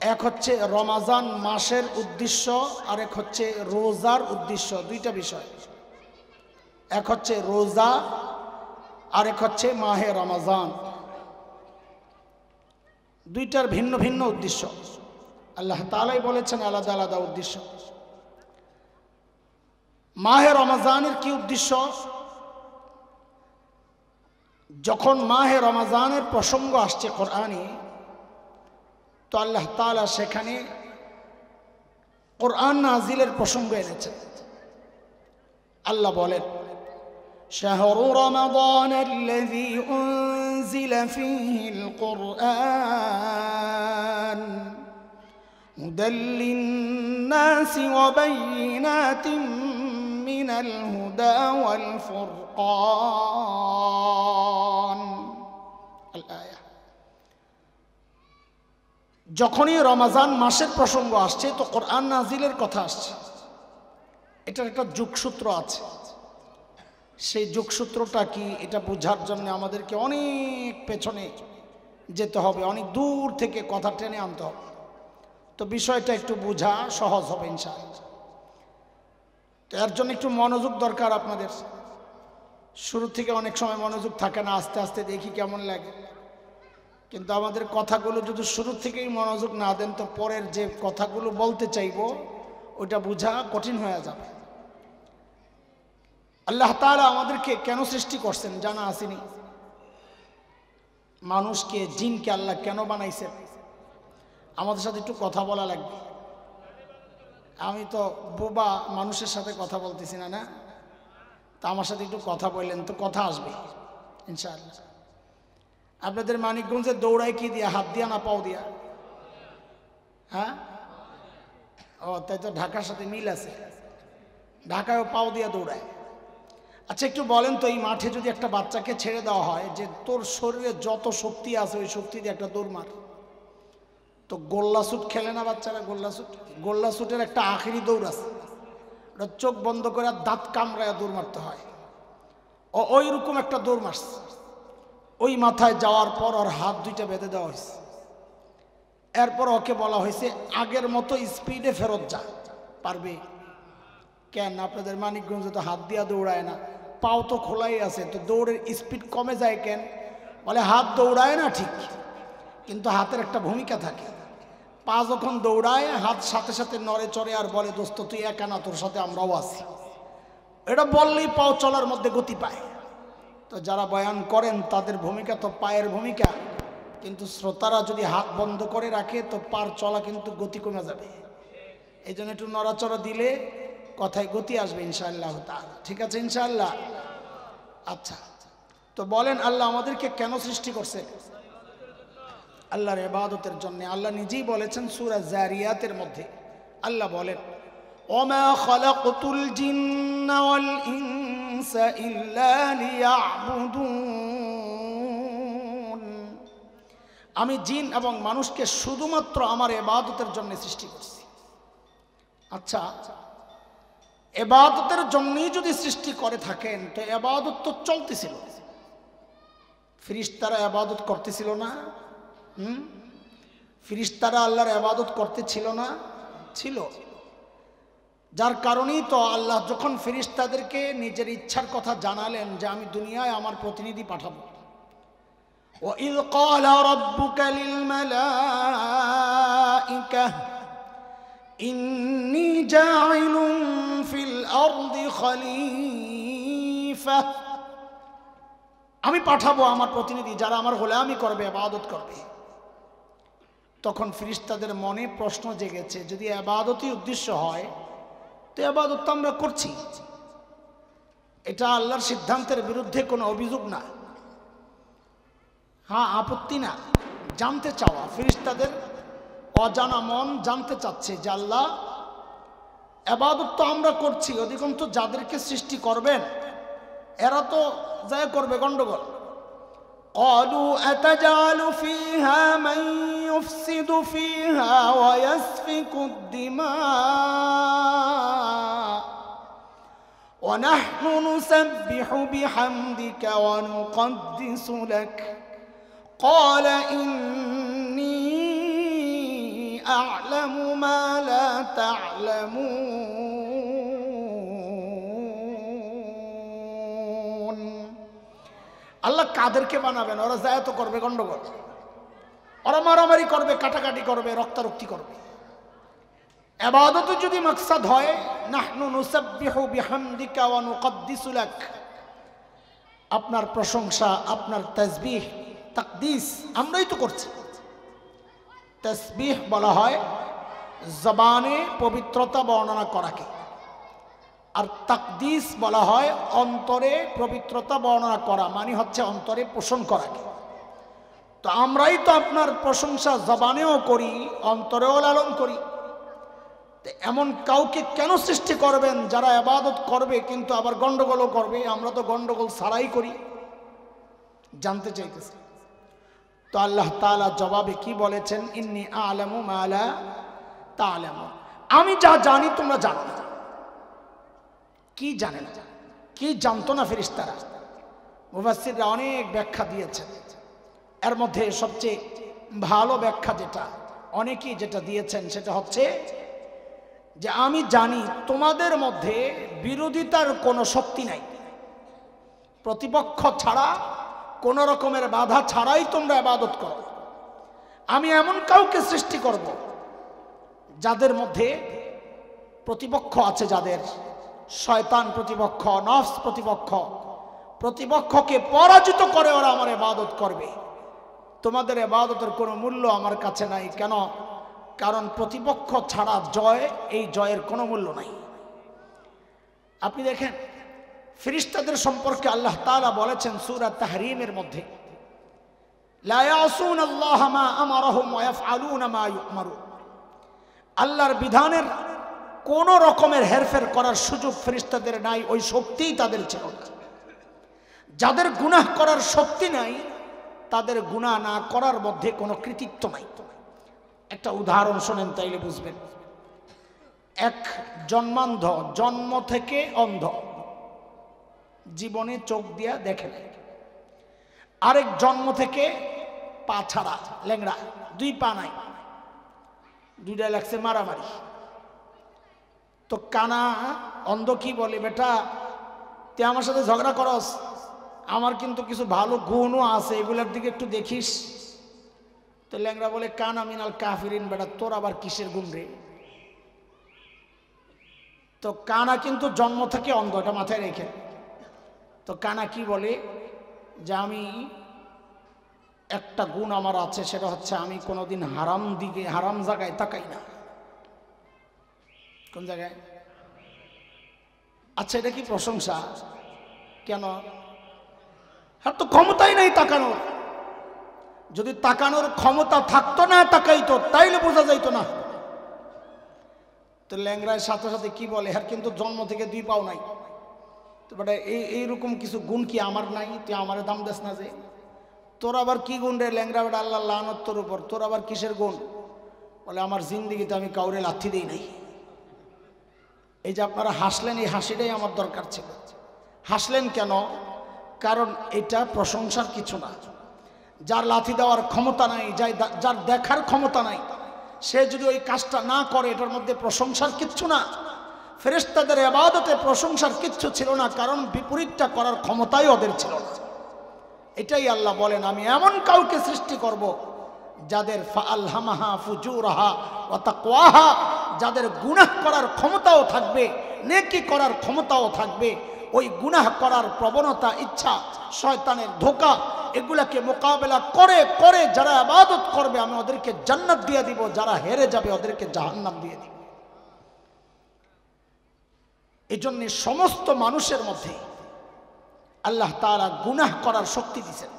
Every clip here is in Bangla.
এক হচ্ছে রমাজান মাসের উদ্দেশ্য, আর এক হচ্ছে রোজার উদ্দেশ্য। দুইটা বিষয়, এক হচ্ছে রোজা আর এক হচ্ছে মাহে রমাজান। দুইটার ভিন্ন ভিন্ন উদ্দেশ্য। আল্লাহ তাআলাই বলেছেন আলাদা আলাদা উদ্দেশ্য। মাহে রমাজানের কি উদ্দেশ্য? যখন মাহে রমাজানের প্রসঙ্গ আসছে কোরআনে, তো আল্লাহ তাআলা সেখানে কোরআন নাজিলের প্রসঙ্গ এনেছেন। আল্লাহ বলেন, শাহরু রমাদানাল্লাযী উনজিলা ফীহিল কুরআন হুদাল লিন-নাসি ওয়া বায়্যিনাতিন মিনাল হুদা ওয়াল ফুরকান। আল-আয়া। যখনই রমাজান মাসের প্রসঙ্গ আসছে তো কোরআন নাজিলের কথা আসছে। এটার একটা যোগসূত্র আছে। সেই যোগসূত্রটা কি, এটা বোঝার জন্য আমাদেরকে অনেক পেছনে যেতে হবে, অনেক দূর থেকে কথা টেনে আনতে হবে। তো বিষয়টা একটু বোঝা সহজ হবে ইনশাআল্লাহ। তো এর জন্য একটু মনোযোগ দরকার আপনাদের। শুরু থেকে অনেক সময় মনোযোগ থাকে না, আস্তে আস্তে দেখি কেমন লাগে। কিন্তু আমাদের কথাগুলো যদি শুরু থেকেই মনোযোগ না দেন, তো পরের যে কথাগুলো বলতে চাইবো ওইটা বোঝা কঠিন হয়ে যাবে। আল্লাহ তাআলা আমাদেরকে কেন সৃষ্টি করছেন জানা আসেনি? মানুষকে, জিনকে আল্লাহ কেন বানাইছেন? আমাদের সাথে একটু কথা বলা লাগবে। আমি তো বোবা মানুষের সাথে কথা বলতেছি না, না? তা আমার সাথে একটু কথা বললেন তো কথা আসবে ইনশাআল্লাহ। আপনাদের মানিকগঞ্জে দৌড়ায় কি দিয়া, হাত দিয়া না পাও দিয়া? হ্যাঁ, ও তাই তো ঢাকার সাথে মিল আছে। ঢাকায়ও পাও দিয়া দৌড়ায়। আচ্ছা একটু বলেন তো, এই মাঠে যদি একটা বাচ্চাকে ছেড়ে দেওয়া হয় যে তোর শরীরে যত শক্তি আছে ওই শক্তি দিয়ে একটা দৌড় মার, তো গোল্লা শুট খেলে না বাচ্চারা? গোল্লা শুটের একটা আখেরি দৌড় আছে, ওটা চোখ বন্ধ করে দাঁত কামড়ায় দৌড় মারতে হয়। ওই রকম একটা দৌড় মারছে। ওই মাথায় যাওয়ার পর ওর হাত দুইটা বেঁধে দেওয়া হয়েছে। এরপর ওকে বলা হয়েছে আগের মতো স্পিডে ফেরত যা। পারবে? কেন? আপনাদের মানিকগঞ্জে তো হাত দিয়া দৌড়ায় না, পাও তো খোলাই আছে, তো দৌড়ের স্পিড কমে যায় কেন? বলে হাত দৌড়ায় না ঠিক, কিন্তু হাতের একটা ভূমিকা থাকে। পা যখন দৌড়ায় হাত সাথে সাথে নড়ে চড়ে আর বলে দোস্ত তুই একা না, তোর সাথে আমরাও আছি। এটা বললেই পাও চলার মধ্যে গতি পায়। তো যারা বয়ান করেন তাদের ভূমিকা তো পায়ের ভূমিকা, কিন্তু শ্রোতারা যদি হাত বন্ধ করে রাখে তো পার চলা কিন্তু গতি কমে যাবে। এই জন্য একটু নড়াচড়া দিলে কথায় গতি আসবে ইনশাআল্লাহ তাআলা। ঠিক আছে ইনশাআল্লাহ? আচ্ছা, তো বলেন আল্লাহ আমাদেরকে কেন সৃষ্টি করছে? আল্লাহর ইবাদতের জন্য। আল্লাহ নিজেই বলেছেন সূরা যারিয়াতের মধ্যে, আল্লাহ বলেন ওমা খালাকতুল জিন্না ওয়াল ইনসা ইল্লা লিয়াবুদুন। আমি জিন এবং মানুষকে শুধুমাত্র আমার ইবাদতের জন্য সৃষ্টি করছি। আচ্ছা, ইবাদতের জন্যই যদি সৃষ্টি করে থাকেন তো ইবাদত তো চলতেছিল। ফেরেশতারা ইবাদত করতেছিল না? ফেরেশতারা আল্লাহর ইবাদত করতেছিল না? ছিল। যার কারণেই তো আল্লাহ যখন ফেরেশতাদেরকে নিজের ইচ্ছার কথা জানালেন যে আমি দুনিয়ায় আমার প্রতিনিধি পাঠাবো, وَإِذْ قَالَ رَبُّكَ لِلْمَلَائِكَةِ إِنِّي جَاعِلٌ فِي الْأَرْضِ خَلِيفَةً। আমি পাঠাবো আমার প্রতিনিধি যারা আমার গোলামি করবে, ইবাদত করবে। তখন ফেরেশতাদের মনে প্রশ্ন জেগেছে, যদি ইবাদতই উদ্দেশ্য হয় তো ইবাদত তো আমরা করছি, এটা আল্লাহর সিদ্ধান্তের বিরুদ্ধে কোনো অভিযোগ না, হ্যাঁ আপত্তি না। জানতে চাওয়া, ফেরেশতাদের অজানা মন জানতে চাচ্ছে যে আল্লাহ ইবাদত তো আমরা করছি, অধিকন্তু যাদেরকে সৃষ্টি করবেন এরা তো যায় করবে গন্ডগোল। قالوا أتجعل فيها من يفسد فيها ويسفك الدماء ونحن نسبح بحمدك ونقدس لك قال إني আ'লামু মা লা তা'লামুন। আল্লাহ কাদেরকে বানাবেন? ওরা জায়াত করবে, গন্ডগোল, ওরা মারামারি করবে, কাটাকাটি করবে, রক্তারক্তি করবে। ইবাদত যদি মাকসাদ হয়, নাহনু নুসাব্বিহু বিহামদিকা ওয়া নুকদ্দিসু লাক, আপনার প্রশংসা, আপনার তাসবিহ, তাকদিস আমরাই তো করছি। তাসবিহ বলা হয় জবানে পবিত্রতা বর্ণনা করাকে, আর তাকদিস বলা হয় অন্তরে পবিত্রতা বর্ণনা করা, মানে হচ্ছে অন্তরে পোষণ করাকে। তো আমরাই তো আপনার প্রশংসা জবানেও করি, অন্তরেও লালন করি। এমন কাউকে কেন সৃষ্টি করবেন যারা ইবাদত করবে কিন্তু আবার গন্ডগোলও করবে? আমরা তো গন্ডগোল ছাড়াই করি, জানতে চাইতেছি। তো আল্লাহ তাআলা জবাবে কি বলেছেন? ইন্নী আ'লামু মা লা তা'লামুন, আমি যা জানি তোমরা জানো না। কি জানে না? কি জানতো না ফেরেশতারা? মুফাসসিররা অনেক ব্যাখ্যা দিয়েছেন। এর মধ্যে সবচেয়ে ভালো ব্যাখ্যা যেটা অনেকেই যেটা দিয়েছেন সেটা হচ্ছে যে আমি জানি তোমাদের মধ্যে বিরোধিতার কোনো শক্তি নাই, প্রতিপক্ষ ছাড়া, কোন রকমের বাধা ছাড়াই তোমরা ইবাদত করো। আমি এমন কাউকে সৃষ্টি করব যাদের মধ্যে প্রতিপক্ষ আছে, যাদের শয়তান প্রতিপক্ষ, নফস প্রতিপক্ষ, প্রতিপক্ষকে পরাজিত করে ওরা আমার ইবাদত করবে। তোমাদের ইবাদতের কোনো মূল্য আমার কাছে নাই। কেন? কারণ প্রতিপক্ষ ছাড়া জয়, এই জয়ের কোনো মূল্য নাই। আপনি দেখেন ফেরেশতাদের সম্পর্কে আল্লাহ তাআলা বলেছেন সূরা তাহরীমের মধ্যে, লা ইয়াসুনাল্লাহা মা আমারহুম ওয়া ইয়াফআলুনা মা ইউমারুন। আল্লাহর বিধানের কোন রকমের হেরফের করার সুযোগ ফেরেশতাদের নাই, ওই শক্তিই তাদের ছিল না। যাদের গুনাহ করার শক্তি নাই, তাদের গুনাহ না করার মধ্যে কোনো কৃতিত্ব নাই। একটা উদাহরণ শোনেন তাইলে বুঝবেন। এক জন্মান্ধ, জন্ম থেকে অন্ধ, জীবনে চোখ দিয়া দেখে নাই। আরেক জন্ম থেকে পা ছাড়া, ল্যাংড়া, দুই পা নাই, দুইটা লাগছে মারামারি। তো কানা অন্ধ কি বলে, বেটা তুই আমার সাথে ঝগড়া করস, আমার কিন্তু কিছু ভালো গুণও আছে, এগুলোর দিকে একটু দেখিস। তো ল্যাংড়া বলে, কানা মিনাল কাফিরিন, বেটা তোর আবার কিসের গুণ রে? তো কানা কিন্তু জন্ম থেকে অন্ধ, এটা মাথায় রেখে। তো কানা কি বলে যে আমি একটা গুণ আমার আছে, সেটা হচ্ছে আমি কোনোদিন হারাম দিকে, হারাম জায়গায় তাকাই না। কোন জায়গায়? আচ্ছা, এটা কি প্রশংসা? কেন? আর তো ক্ষমতাই নাই তাকানোর। যদি তাকানোর ক্ষমতা থাকতো না, তাকাইতো, তাইলে বোঝা যাইতো না। তো ল্যাংড়ার সাথে সাথে কি বলে, আর কিন্তু জন্ম থেকে দুই পাও নাই। তো বেটা এইরকম কিছু গুণ কি আমার নাই? তুই আমার দাম দেস না যে? তোর আবার কি গুণ রে ল্যাংড়া? বেটা আল্লাহ লানত তোর উপর, তোর আবার কিসের গুণ? বলে, আমার জিন্দিগিতে আমি কাউরে লাথি দেই নাই। এই যে আপনারা হাসলেন, এই হাসিটাই আমার দরকার ছিল। হাসলেন কেন? কারণ এটা প্রশংসার কিছু না। যার লাথি দেওয়ার ক্ষমতা নাই, যার দেখার ক্ষমতা নাই, সে যদি ওই কাজটা না করে, এটার মধ্যে প্রশংসার কিচ্ছু না। ফেরেশতাদের ইবাদতে প্রশংসার কিচ্ছু ছিল না, কারণ বিপরীতটা করার ক্ষমতাই ওদের ছিল না। এটাই আল্লাহ বলেন, আমি এমন কাউকে সৃষ্টি করব যাদের ফাআলহামাহা ফুজুরাহা ওয়া তাকওয়াহা, যাদের গুনাহ করার ক্ষমতাও থাকবে, নেকি করার ক্ষমতাও থাকবে। ওই গুনাহ করার প্রবণতা, ইচ্ছা, শয়তানের ধোঁকা, এগুলাকে মোকাবেলা করে করে যারা ইবাদত করবে, আমি ওদেরকে জান্নাত দিয়ে দিব। যারা হেরে যাবে ওদেরকে জাহান্নাম দিয়ে দিব। এই জন্য সমস্ত মানুষের মধ্যে আল্লাহ তাআলা গুনাহ করার শক্তি দিয়েছেন।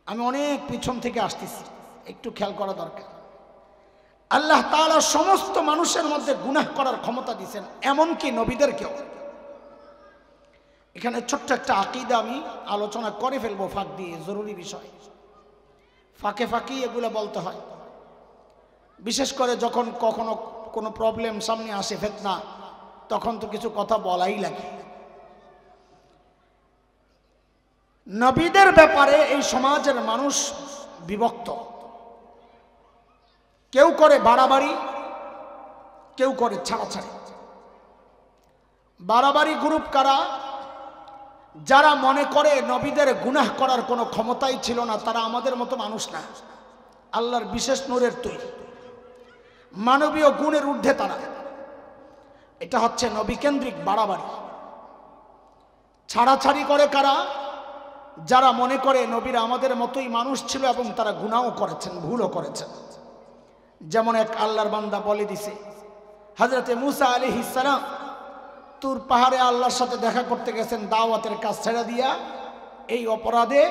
আমি অনেক পিছন থেকে আসতেছি, একটু খেয়াল করা দরকার। আল্লাহ তাআলা সমস্ত মানুষের মধ্যে গুনাহ করার ক্ষমতা দিয়েছেন, এমনকি নবীদেরকেও। এখানে ছোট্ট একটা আকীদা আমি আলোচনা করে ফেলবো ফাঁক দিয়ে, জরুরি বিষয়। ফাঁকে ফাঁকি এগুলো বলতে হয়, বিশেষ করে যখন কখনো কোনো প্রবলেম সামনে আসে, ফিতনা, তখন তো কিছু কথা বলাই লাগে। নবীদের ব্যাপারে এই সমাজের মানুষ বিভক্ত। কেউ করে বাড়াবাড়ি, কেউ করে ছাড়াছাড়ি। বাড়াবাড়ি গ্রুপ কারা? যারা মনে করে নবীদের গুনাহ করার কোনো ক্ষমতাই ছিল না, তারা আমাদের মতো মানুষ না, আল্লাহর বিশেষ নূরের তৈরি, মানবীয় গুণের ঊর্ধ্বে তারা। এটা হচ্ছে নবীকেন্দ্রিক বাড়াবাড়ি। ছাড়াছাড়ি করে কারা? যারা মনে করে নবীরা আমাদের মতোই মানুষ ছিল এবং তারা গুনাহও করেছেন, ভুলও করেছেন। যেমন এক আল্লাহর বান্দা বলে দিছে, হযরতে মুসা আলাইহিস সালাম তুর পাহাড়ে আল্লাহর সাথে দেখা করতে গেছেন, দাওয়াতের কাজ ছেড়ে দিয়া এই অপরাধে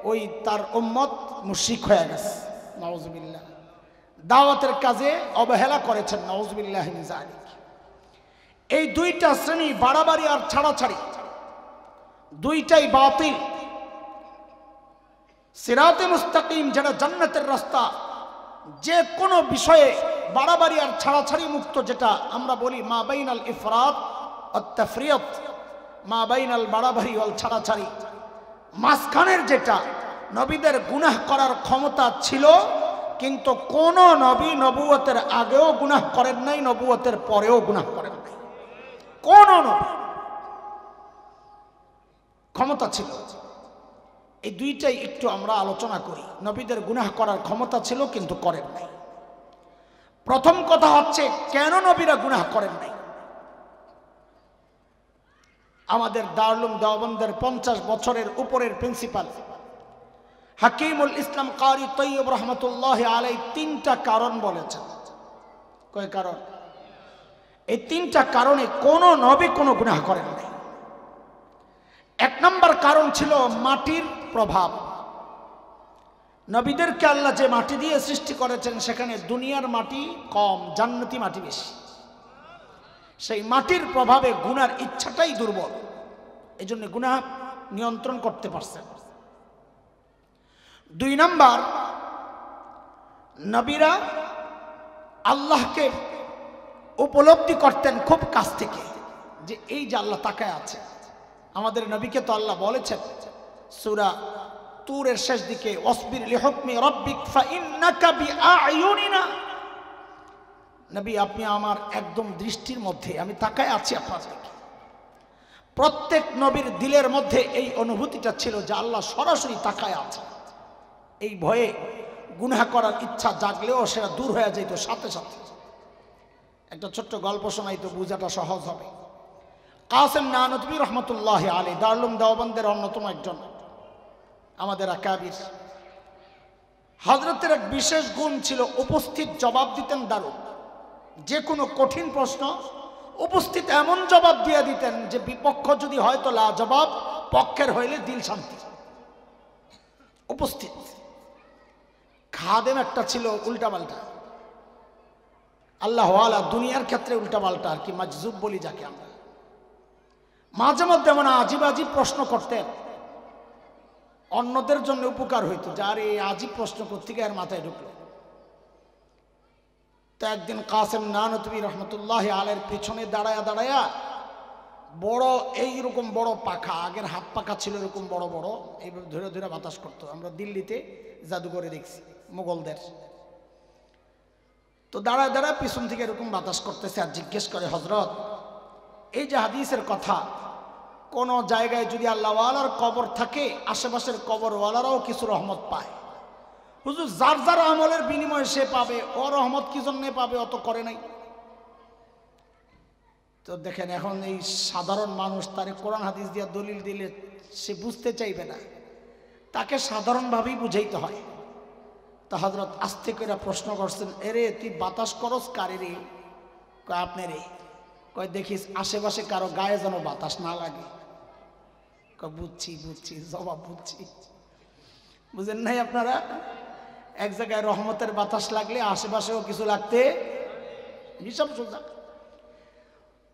ওই তার উম্মত মুশরিক হয়ে গেছে। নাউজুবিল্লাহ। দাওয়াতের কাজে অবহেলা করেছেন। নাউজুবিল্লাহি মিন যালিক। এই দুইটা শ্রেণী, বাড়াবাড়ি আর ছাড়াছাড়ি, দুইটাই বাতিল। সিরাতে মুস্তাকিম যেটা জান্নাতের রাস্তা, যে কোনো বিষয়ে বাড়াবাড়ি আর ছাড়াছাড়ি মুক্ত, যেটা আমরা বলি মা বাইনাল ইফরাত ওয়াত তাফরিয়ত, মা বাইনাল বাড়াবাড়ি ওয়াল ছাড়াছাড়ি, মাঝখানের যেটা, নবীদের গুনাহ করার ক্ষমতা ছিল, কিন্তু কোন নবী নবুয়তের আগেও গুনাহ করেন নাই, নবুয়তের পরেও গুনাহ করেন নাই। কোন নবী ক্ষমতা ছিল। এই দুইটাই একটু আমরা আলোচনা করি। নবীদের গুনাহ করার ক্ষমতা ছিল কিন্তু করেন নাই। প্রথম কথা হচ্ছে, কেন নবীরা গুনাহ করেন নাই? আমাদের দারুল দেওবন্দের 50 বছরের উপরের প্রিন্সিপাল হাকিমুল ইসলাম কারি তৈয়ব রহমতুল্লাহ আলাই 3টা কারণ বলেছেন। কয় কারণ? এই 3টা কারণে কোন নবী কোনো গুনাহ করেন নাই। 1 নম্বর কারণ ছিল মাটির প্রভাব। নবীদেরকে আল্লাহ যে মাটি দিয়ে সৃষ্টি করেছেন, সেখানে দুনিয়ার মাটি কম, জান্নাতি মাটি বেশি। সেই মাটির প্রভাবে গুনার ইচ্ছাটাই দুর্বল, এই জন্য গুনাহ নিয়ন্ত্রণ করতে পারছেন। 2 নম্বর, নবীরা আল্লাহকে উপলব্ধি করতেন খুব কাছ থেকে, যে এই যে আল্লাহ তাকায় আছে। আমাদের নবীকে তো আল্লাহ বলেছেন সূরা তুরের শেষ দিকে, ওয়াসবির লিহুকমি রাব্বিক ফাইন্নাকা বিআয়ুনিনা, নবী আপনি আমার একদম দৃষ্টির মধ্যে, আমি তাকায় আছি আপনার দিকে। প্রত্যেক নবীর দিলের মধ্যে এই অনুভূতিটা ছিল যে আল্লাহ সরাসরি তাকায় আছে। এই ভয়ে গুনাহ করার ইচ্ছা জাগলেও সেটা দূর হয়ে যেত সাথে সাথে। একটা ছোট্ট গল্প শোনাই তো বোঝাটা সহজ হবে। কাসেম নানতবী রহমতুল্লাহ আলাইহি দারুল দেওবন্দের অন্যতম একজন আমাদের আকাবির। হযরতের এক বিশেষ গুণ ছিল, উপস্থিত জবাব দিতেন দারুণ। যে কোনো কঠিন প্রশ্ন উপস্থিত এমন জবাব দিয়ে দিতেন যে বিপক্ষ যদি হয়তো লা জবাব, পক্ষের হইলে দিল শান্তি। উপস্থিত। খাদেম একটা ছিল উল্টাপাল্টা, আল্লাহ ওয়ালা, দুনিয়ার ক্ষেত্রে উল্টাপাল্টা আর কি, মাজজুব বলি যাকে আমরা। মাঝে মধ্যে এমন আজিব আজিব প্রশ্ন করতেন, অন্যদের জন্য উপকার হইতো, যার এই আজিব প্রশ্ন করতে আর মাথায় ঢুকলো। তো একদিন কাসেম নানতবী রহমতুল্লাহ আলের পিছনে দাঁড়ায়া দাঁড়ায়া বড় এইরকম বড় পাখা, আগের হাত পাখা ছিল এরকম বড় বড়, এইভাবে ধরে ধরে বাতাস করতো। আমরা দিল্লিতে জাদুঘরে দেখছি মুঘলদের। তো দাঁড়ায় দাঁড়ায় পিছন থেকে এরকম বাতাস করতেছে আর জিজ্ঞেস করে, হযরত এই যে হাদিসের কথা, কোন জায়গায় যদি আল্লাহওয়ালার কবর থাকে, আশেপাশের কবরওয়ালারাও কিছু রহমত পায়। হুজুর, যার যার আমলের বিনিময়ে সে পাবে, ও রহমত কি জন্যে পাবে, অত করে নাই। তো দেখেন, এখন এই সাধারণ মানুষ তারে কোরআন হাদিস দিয়ে দলিল দিলে সে বুঝতে চাইবে না, তাকে সাধারণভাবেই বুঝাইতে হয়। তা হযরত আস্তে করে প্রশ্ন করছেন, এরে তুই বাতাস করস কারে রে? কয় আপনি রে। কয় দেখিস আশেপাশে কারো গায়ে যেন বাতাস না লাগে। কয় বুঝছি বুঝছি, জবাব বুঝছি। বুঝেন নাই আপনারা? এক জায়গায় রহমতের বাতাস লাগলে আশেপাশেও কিছু লাগতে হিসাব সোজা।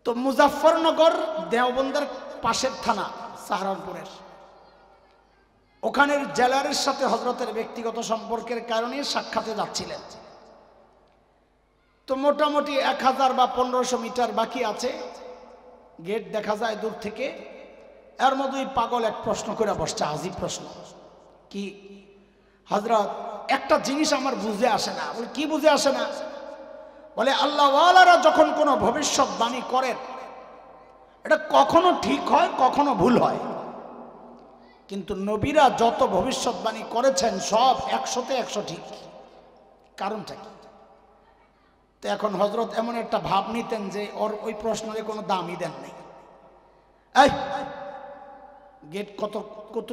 তো মুজাফফরনগর দেওবন্দের পাশের থানা, সাহারানপুরের, ওখানের জেলারের সাথে হযরতের ব্যক্তিগত সম্পর্কের কারণে সাক্ষাতে যাচ্ছিলেন। তো মোটামুটি 1000 বা 1500 মিটার বাকি আছে, গেট দেখা যায় দূর থেকে। এর মধ্যেই পাগল এক প্রশ্ন করে বসছে, আজিব প্রশ্ন। কি? হযরত একটা জিনিস আমার বুঝে আসে না। বলে কি বুঝে আসে না? বলে আল্লাহ ওয়ালারা যখন কোনো ভবিষ্যৎবাণী করেন এটা কখনো ঠিক হয় কখনো ভুল হয়, কিন্তু নবীরা যত ভবিষ্যৎবাণী করেছেন সব 100তে 100 ঠিক। কারণটা কি? তো এখন হযরত এমন একটা ভাব নিতেন যে ওর ওই প্রশ্নের কোনো দামই দেন নাই। এই গেট কত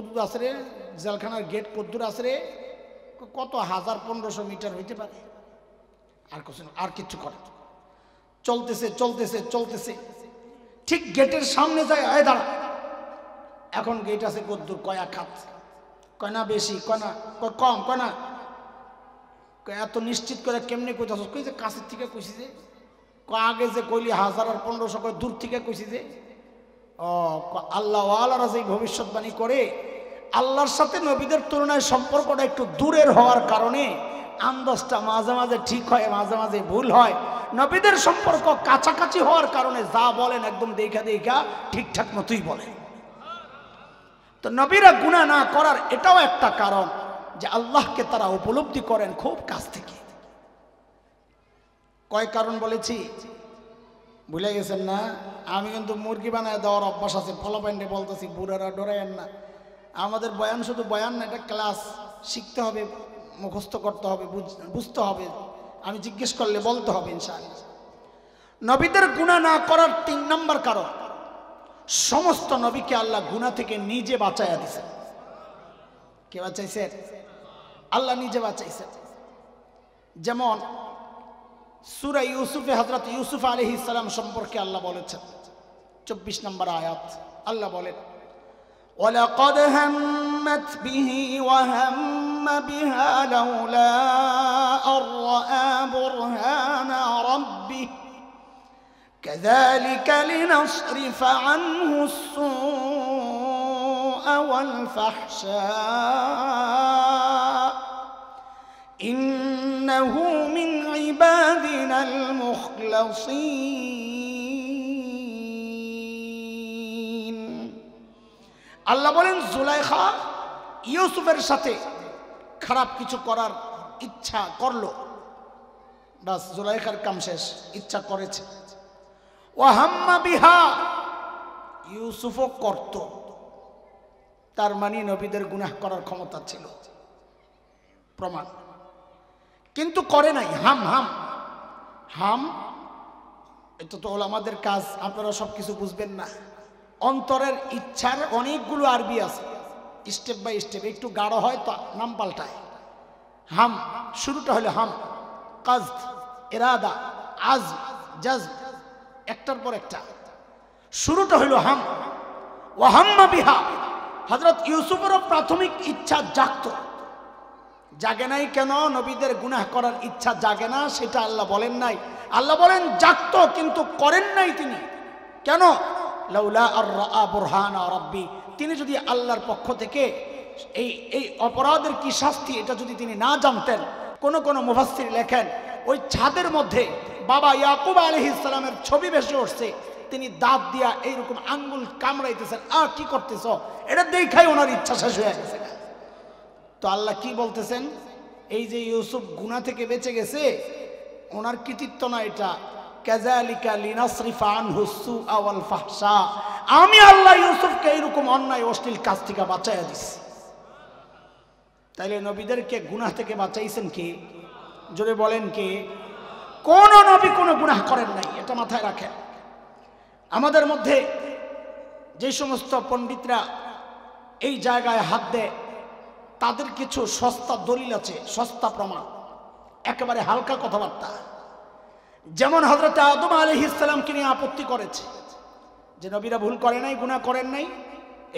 দূর আছে রে, জেলখানার গেট কত দূর আছে রে? কত 1000-1500 মিটার হইতে পারে। আর কিছু করে চলতেছে ঠিক গেটের সামনে যায়, আয় দাঁড়া। এখন গেট আছে কত দূর? কয় এক হাত। কয় না বেশি, কয় না কম, কয় না এত নিশ্চিত করে কেমনে কইতাছ? কই যে কাছের থেকে কইছি যে, কয় আগে যে কইলি 1000 আর 1500, কয় দূর থেকে কইছি যে। ও আল্লাহ ওয়ালারা যে ভবিষ্যৎবাণী করে আল্লাহর সাথে নবীদের তুলনায় সম্পর্কটা একটু দূরের হওয়ার কারণে আন্দাজটা মাঝে মাঝে ঠিক হয়, মাঝে মাঝে ভুল হয়। নবীদের সম্পর্ক কাছাকাছি হওয়ার কারণে যা বলেন একদম দেখা ঠিকঠাক মতোই বলেন। তো নবীরা গুনাহ না করার এটাও একটা কারণ যে আল্লাহকে তারা উপলব্ধি করেন খুব কাছ থেকে। কয় কারণ বলেছি ভুলে গেছেন না? আমি কিন্তু মুরগি বানায় দেওয়ার অভ্যাস আছে, ফলাফাইন্ডে বলতেছি, বুড়ারা ডরায়েন না। আমাদের বয়ান শুধু বয়ান না, এটা ক্লাস। শিখতে হবে, মুখস্থ করতে হবে, বুঝতে হবে, আমি জিজ্ঞেস করলে বলতে হবে ইনশাআল্লাহ। নবীদের গুনাহ না করার 3 নম্বর কারণ, সমস্ত নবীকে আল্লাহ গুনাহ থেকে নিজে বাঁচাইয়া দিয়েছেন। কে বাঁচাইছে? আল্লাহ নিজে বাঁচাইছে। যেমন সূরা ইউসুফে হযরত ইউসুফ আলাইহিস সালাম সম্পর্কে আল্লাহ বলেছেন 24 নম্বর আয়াত। আল্লাহ বলেন, ওয়ালাকাদ হাম্মাত বিহি ওয়া হাম্মা বিহা লাউলা আরআ বুরহানা রাব্বিহি কাযালিকা লিনাসরিফা আনহু আস-সুআ ওয়াল ফাহশা ইন্নাহু মিন ইবাদিনাল মুখলাসিন। আল্লাহ বলেন জুলাইখা ইউসুফের সাথে খারাপ কিছু করার ইচ্ছা করলো, বাস জুলাইখার কাম শেষ, ইচ্ছা করেছে। ওয়া হাম্মা বিহা, ইউসুফও করত। তার মানে নবীদের গুনাহ করার ক্ষমতা ছিল, প্রমাণ। কিন্তু করে নাই। হাম এটা তো ওলামাদের কাজ, আপনারা সব কিছু বুঝবেন না। অন্তরের ইচ্ছার অনেকগুলো আরবি আছে, স্টেপ বাই স্টেপ, একটু গাঢ় হয় তো নাম পাল্টায়। হাম শুরুটা হলো হাম, কাজদ, ইরাদা, আজম, জাজম, একটার পর একটা। শুরুটা হলো হাম। ওয়া হাম্মা বিহা, হযরত ইউসুফেরও প্রাথমিক ইচ্ছা জাগতো। জাগে নাই কেন? নবীদের গুনাহ করার ইচ্ছা জাগে না সেটা আল্লাহ বলেন নাই। আল্লাহ বলেন জাগতো, কিন্তু করেন নাই তিনি। কেন? লাউলা আরআ বুরহানা রাব্বি, তিনি যদি আল্লাহর পক্ষ থেকে এই অপরাধের কি শাস্তি এটা যদি তিনি না জানতেন। কোন মুফাসসির লেখেন ওই ছাদের মধ্যে বাবা ইয়াকুব আলাইহিস সালামের ছবি ভেসে উঠছে, তিনি দাঁত দিয়া এইরকম আঙ্গুল কামড়াইতেছেন, কি করতেছ, এটা দেখাই ওনার ইচ্ছা শেষ হয়ে গেছে। তো আল্লাহ কি বলতেছেন? এই যে ইউসুফ গুনাহ থেকে বেঁচে গেছে, ওনার কৃতিত্ব না এটা। কাযালিকা লিনাসরিফা আনহু আস-সুআ ওয়াল ফাহশা, আমি আল্লাহ ইউসুফকে এইরকম অন্যায় অশ্লীল কাজ থেকে বাঁচাইয়া দিছি। তাইলে নবীদেরকে গুনাহ থেকে বাঁচাইছেন কে? জোরে বলেন কে? কোন নবী কোনো গুনাহ করেন নাই, এটা মাথায় রাখেন। আমাদের মধ্যে যে সমস্ত পণ্ডিতরা এই জায়গায় হাত দেয়, তাদের কিছু সস্তা দলিল আছে, সস্তা প্রমাণ, একেবারে হালকা কথাবার্তা। যেমন হযরত আদম আলাইহিস সালামকে নিয়ে আপত্তি করেছে যে নবীরা ভুল করে নাই, গুনাহ করেন নাই।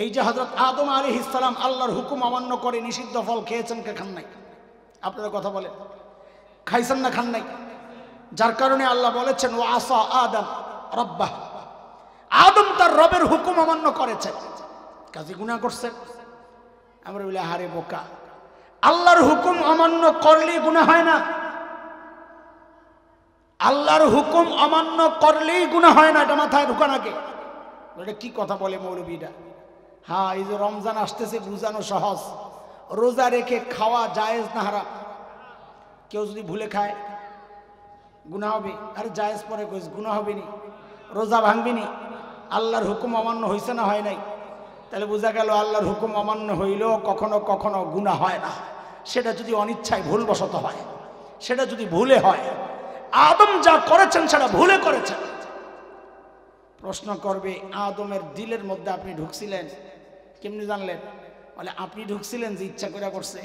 এই যে হযরত আদম আলাইহিস সালাম আল্লাহর হুকুম অমান্য করে নিষিদ্ধ ফল খেয়েছেন কে খান নাই? আপনারা কথা বলেন, খাইছেন না খান নাই? যার কারণে আল্লাহ বলেছেন ওয়া আসা আদম রাব্বাহ, আদম তার রবের হুকুম অমান্য করেছে, কাজে গুনাহ করছেন। আমরা বলি হারে বোকা, আল্লাহর হুকুম অমান্য করলেই গুনাহ হয় না? আল্লাহর হুকুম অমান্য করলেই গুনাহ হয় না, এটা মাথায় ঢুকান আগে। এটা কি কথা বলে মৌলবীরা? হ্যাঁ, এই যে রমজান আসতেছে বুঝানো সহজ, রোজা রেখে খাওয়া জায়েজ না হারাম? কেউ যদি ভুলে খায় গুনাহ হবে। আরে জায়েজ পরে কইস গুনাহ হবে নি, রোজা ভাঙবি নি, আল্লাহর হুকুম অমান্য হয়েছে না হয় নাই? তাহলে বোঝা গেল আল্লাহর হুকুম অমান্য হইলেও কখনো কখনো গুনাহ হয় না। সেটা যদি অনিচ্ছায় ভুলবশত হয়, সেটা যদি ভুলে হয়। আদম যা করেছেন সেটা ভুলে করেছেন। প্রশ্ন করবে আদমের দিলের মধ্যে আপনি ঢুকছিলেন কেমনি জানলেন? বলে আপনি ঢুকছিলেন যে ইচ্ছা করে করছে।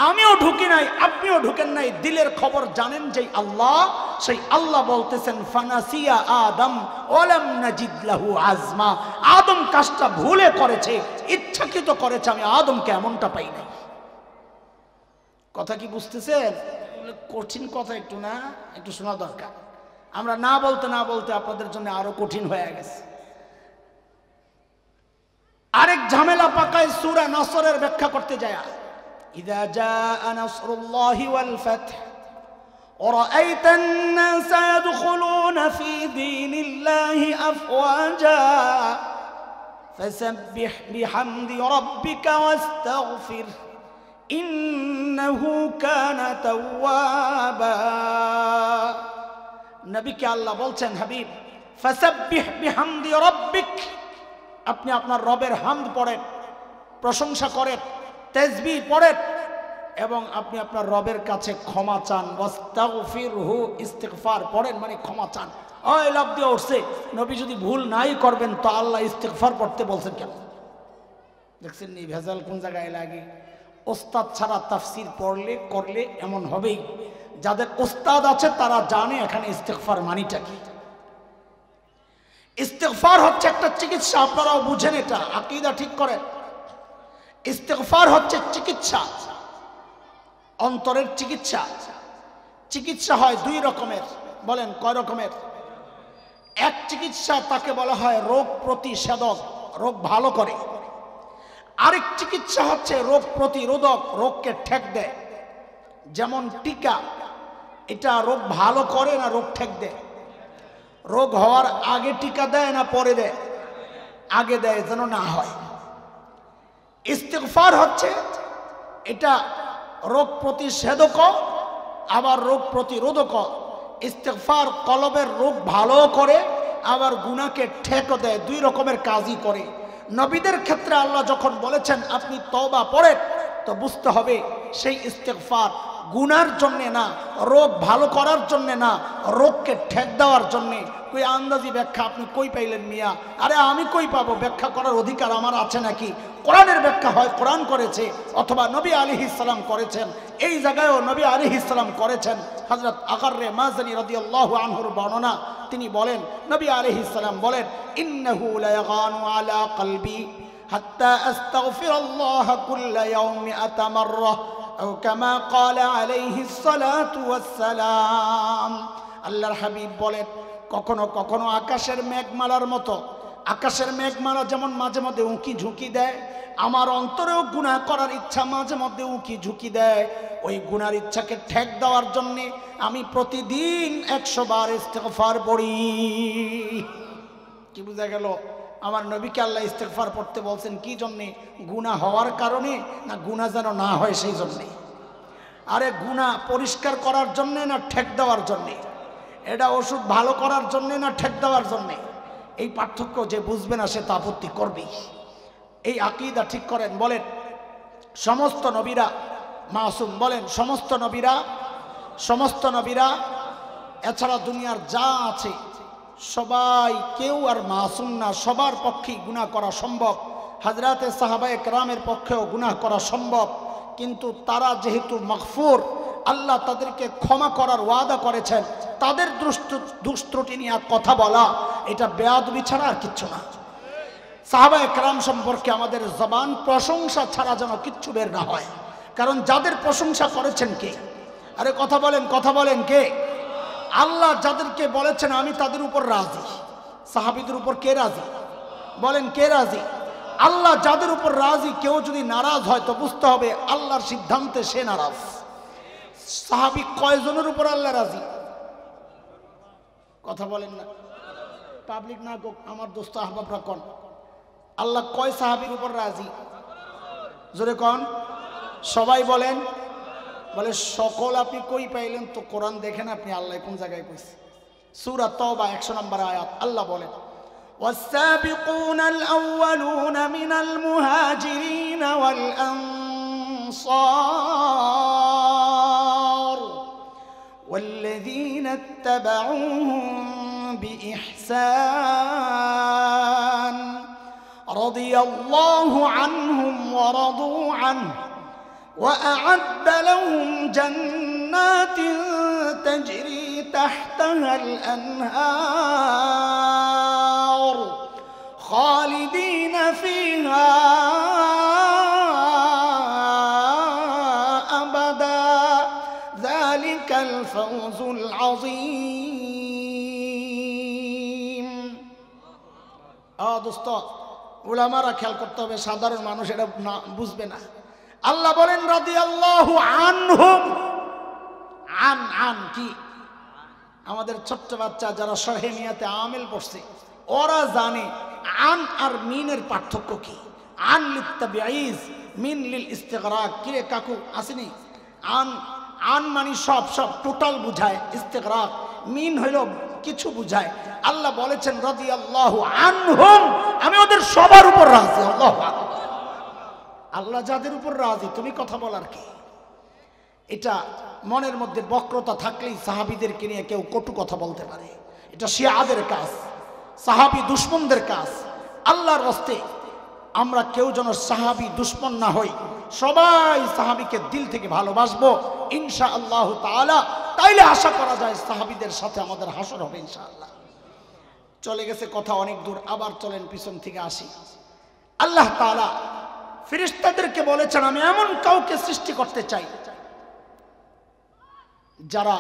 আমিও ঢুকি নাই, আপনিও ঢুকেন নাই। দিলের খবর জানেন যে আল্লাহ, সেই আল্লাহ বলতেছেন ফানাসিয়া আদম ওয়ালাম নাজিদ লাহু আজমা। আদম কাজটা ভুলে করেছে, ইচ্ছাকৃত করেছে, আমি আদমকে এমনটা পাই নাই। কথা কি বুঝতেছেন? কঠিন কথা একটু না, একটু শোনা দরকার। আমরা না বলতে না বলতে আপনাদের জন্য আরো কঠিন হয়ে গেছে। আরেক ঝামেলা পাকায় সূরা নাসরের ব্যাখ্যা করতে যায়। ইযা জাআ নাসরুল্লাহি ওয়াল ফাth ورأيت الناس يدخلون في دين الله أفواجا فسبح بحمد ربك واستغفره إنه كان توابا। নবীকে আল্লাহ বলছেন হাবিব ফাসাব্বিহ বিহামদি রাব্বিক, আপনি আপনার রবের হামদ পড়েন, প্রশংসা করেন, তাসবিহ পড়েন এবং আপনি আপনার রবের কাছে ক্ষমা চান। ওয়াস্তাগফিরহু, ইস্তিগফার পড়েন মানে ক্ষমা চান। ওই লাভ দিয়ে উঠছে নবী যদি ভুল নাই করবেন তো আল্লাহ ইস্তিগফার পড়তে বলছেন কেন? দেখছেন নি ভেজাল কোন জায়গায় লাগে? ওস্তাদ ছাড়া তাফসীর পড়লে করলে এমন হবেই। যাদের ওস্তাদ আছে তারা জানে এখানে ইস্তিগফার মানিটা কি। ইস্তিগফার হচ্ছে একটা চিকিৎসা, আপনারাও বুঝেন এটা, আকীদা ঠিক করেন। ইস্তিগফার হচ্ছে চিকিৎসা, অন্তরের চিকিৎসা। চিকিৎসা হয় দুই রকমের। বলেন কয় রকমের? এক চিকিৎসা তাকে বলা হয় রোগ প্রতিষেধক, রোগ ভালো করে। আরেক চিকিৎসা হচ্ছে রোগ প্রতিরোধক, রোগকে ঠেক দেয়। যেমন টিকা, এটা রোগ ভালো করে না রোগ ঠেক দেয়? রোগ হওয়ার আগে টিকা দেয় না পরে দেয়? আগে দেয় যেন না হয়। ইস্তিগফার হচ্ছে এটা রোগ প্রতিষেধক আবার রোগ প্রতিরোধক। ইস্তিগফার কলবের রোগ ভালো করে আবার গুনাহকে ঠেক দেয়, দুই রকমের কাজই করে। নবীদের ক্ষেত্রে আল্লাহ যখন বলেছেন আপনি তওবা পড়েন তো বুঝতে হবে সেই ইস্তিগফার গুনার জন্য না, রোগ ভালো করার জন্য না, রোগকে ঠেক দেওয়ার জন্য। কই আন্দাজি ব্যাখ্যা আপনি কই পাইলেন মিয়া? আরে আমি কই পাবো? ব্যাখ্যা করার অধিকার আমার আছে নাকি? কোরআনের ব্যাখ্যা হয় কোরআন করেছে অথবা নবী আলাইহিস সালাম করেছেন। এই জায়গায়ও নবী আলাইহিস সালাম করেছেন। হযরত আগাররে মাযনী রাদিয়াল্লাহু আনহুর বর্ণনা, তিনি বলেন নবী আলাইহিস সালাম বলেন ইন্নাহু লায়াগানু আলা কলবি হাত্তা আস্তাগফিরাল্লাহ কুল্লা ইয়াউমি আতা মাররা আও কামা ক্বালা আলাইহিস সালাতু ওয়াস সালাম। আল্লাহর হাবিব বলেন কখনো কখনো আকাশের মেঘমালার মতো, আকাশের মেঘমালা যেমন মাঝে মধ্যে উঁকি ঝুঁকি দেয়, আমার অন্তরেও গুনাহ করার ইচ্ছা মাঝে মধ্যে উঁকি ঝুঁকি দেয়। ওই গুনার ইচ্ছাকে ঠেক দেওয়ার জন্যে আমি প্রতিদিন 100 বার ইস্তিগফার পড়ি। কি বোঝা গেল? আমার নবীকে আল্লাহ ইস্তিগফার পড়তে বলছেন কি জন্যে? গুনাহ হওয়ার কারণে না গুনাহ যেন না হয় সেই জন্যে? আরে গুনাহ পরিষ্কার করার জন্যে না ঠেক দেওয়ার জন্যে? এটা ওষুধ ভালো করার জন্যে না ঠেক দেওয়ার জন্যে? এই পার্থক্য যে বুঝবে না সে তা আপত্তি করবেই। এই আকীদা ঠিক করেন। বলেন সমস্ত নবীরা মাসুম? বলেন সমস্ত নবীরা এছাড়া দুনিয়ার যা আছে সবাই কেউ আর মাসুম না, সবার পক্ষেই গুনাহ করা সম্ভব। হযরতে সাহাবায়ে কেরামের পক্ষেও গুনাহ করা সম্ভব, কিন্তু তারা যেহেতু মাগফুর, আল্লাহ তাদেরকে ক্ষমা করার ওয়াদা করেছেন। তাদের দুষ্ট্রুটি নিয়ে কথা বলা এটা বেয়াদবি ছাড়া আর কিচ্ছু না। সাহাবায়ে কেরাম সম্পর্কে আমাদের জবান প্রশংসা ছাড়া যেন কিচ্ছু বের না হয়, কারণ যাদের প্রশংসা করেছেন কে? আরে কথা বলেন কে? আল্লাহ যাদেরকে বলেছেন আমি তাদের উপর রাজি। সাহাবীদের উপর কে রাজি? বলেন কে রাজি? আল্লাহ যাদের উপর রাজি, কেউ যদি নারাজ হয় তো বুঝতে হবে আল্লাহর সিদ্ধান্তে সে নারাজ। সাহাবী কয়জনের উপর আল্লাহ রাজি? কথা বলেন না, পাবলিক না গো, আমার দোস্ত আহবাবরা কোন? আল্লাহ কয় সাহাবীর উপর রাজি? জোরে কোন? সবাই বলেন বলে সকল আপনি কই পাইলেন? তো কোরআন দেখেন আপনি, আল্লাহ কোন জায়গায় কইছে। সূরা তাওবা 100 নম্বর আয়াত, আল্লাহ বলেন والسابقون الأولون من المهاجرين والأنصار والذين اتبعوهم بإحسان رضي الله عنهم ورضوا عنه وأعد لهم جنات تجري تحتها الأنهار خالدين فيها أبدا ذلك الفوز العظيم। দোস্ত, উলামারা খেয়াল করতে হবে, সাধারণ মানুষ এটা বুঝবে না। আল্লাহ বলেন রাদিয়াল্লাহু আনহুম। আন কি? আমাদের ছোট্ট বাচ্চা যারা শরহিয়াতে আমিল পড়ছে ওরা জানে আন আর মিনের পার্থক্য কি। আন লিত্তাবিঈজ, মিন লিল ইস্তিগরাক। কি রে কাকু আসেনি? আন মানে সব টোটাল বুঝায়, ইস্তিগরাক মিন হইল কিছু বুঝায়। আল্লাহ বলেছেন রাদিয়াল্লাহু আনহুম, আমি ওদের সবার উপর রাজি। আল্লাহু আকবার। আল্লাহ যাদের উপর রাজি, তুমি কথা বলার কি? এটা মনের মধ্যে বক্রতা থাকলেই সাহাবীদেরকে নিয়ে কেউ কটু কথা বলতে পারে। এটা শিয়াদের কাজ, সাহাবী দুশমনদের কাজ। আল্লাহর রাস্তে আমরা কেউ যেন সাহাবী দুশমন না হই, সবাই সাহাবীকে দিল থেকে ভালোবাসবো ইনশাআল্লাহ তাআলা। তাইলে আশা করা যায় সাহাবীদের সাথে আমাদের হাসর হবে ইনশাআল্লাহ। চলে গেছে কথা অনেক দূর, আবার চলেন পিছন থেকে আসি। আল্লাহ তাআলা ফেরেশতাদেরকে বলেছেন আমি এমন কাউকে সৃষ্টি করতে চাই যারা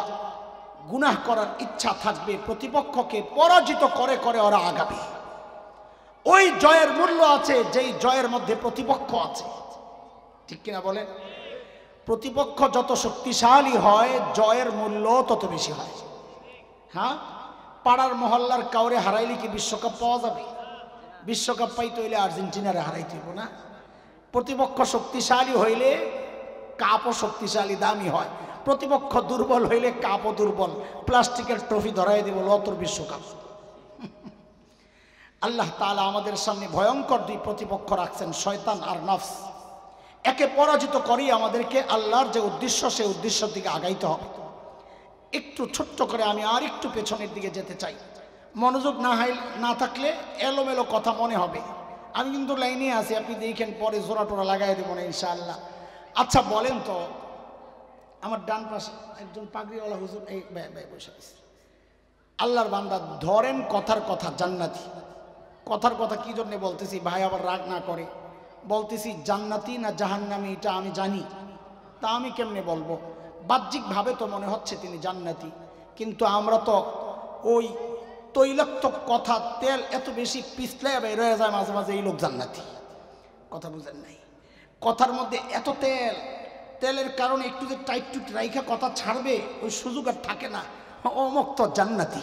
গুনাহ করার ইচ্ছা থাকবে, প্রতিপক্ষকে পরাজিত করে করে ওরা আগাবে। ওই জয়ের মূল্য আছে যেই জয়ের মধ্যে প্রতিপক্ষ আছে। ঠিক কিনা বলেন? প্রতিপক্ষ যত শক্তিশালী হয় জয়ের মূল্য তত বেশি হয়। হ্যাঁ, পাড়ার মহল্লার কাউরে হারাইলে কি বিশ্বকাপ পাওয়া যাবে? বিশ্বকাপ পাইতে হইলে আর্জেন্টিনারে হারাইতে হইব না? প্রতিপক্ষ শক্তিশালী হইলে কাপও শক্তিশালী দামি হয়, প্রতিপক্ষ দুর্বল হইলে কাপও দুর্বল, প্লাস্টিকের ট্রফি ধরাই দিব লতর বিশ্বকাপ। আল্লাহ তাআলা আমাদের সামনে ভয়ঙ্কর দুই প্রতিপক্ষ রাখছেন, শয়তান আর নফস। একে পরাজিত করেই আমাদেরকে আল্লাহর যে উদ্দেশ্য সেই উদ্দেশ্যের দিকে আগাইতে হবে। একটু ছোট্ট করে আমি আর একটু পেছনের দিকে যেতে চাই। মনোযোগ না থাকলে এলোমেলো কথা মনে হবে। আমি কিন্তু লাইনে আছি, আপনি দেখেন পরে জোড়া টোরা লাগাই দেবো না ইনশাআল্লাহ। আচ্ছা বলেন তো, আমার ডান পাশে একজন পাগড়িওয়ালা হুজুর এই বসে আছে, আল্লাহর বান্দা, ধরেন কথার কথা জান্নাতি। কথার কথা কি জন্য বলতেছি ভাই আবার রাগ না করে, বলতেছি জান্নাতি না জাহান্নামী এটা আমি জানি, তা আমি কেমনে বলবো? বাহ্যিকভাবে তো মনে হচ্ছে তিনি জান্নাতি, কিন্তু আমরা তো ওই তৈলাক্ত কথা, তেল এত বেশি পিছলে বের হয়ে যায় মাঝে মাঝে, এই লোক জান্নাতি। কথা বুঝেন নাই? কথার মধ্যে এত তেলের কারণে একটু যে টাইট রাইখা কথা ছাড়বে ওই সুযোগ আর থাকে না। অমুক তো জান্নাতি,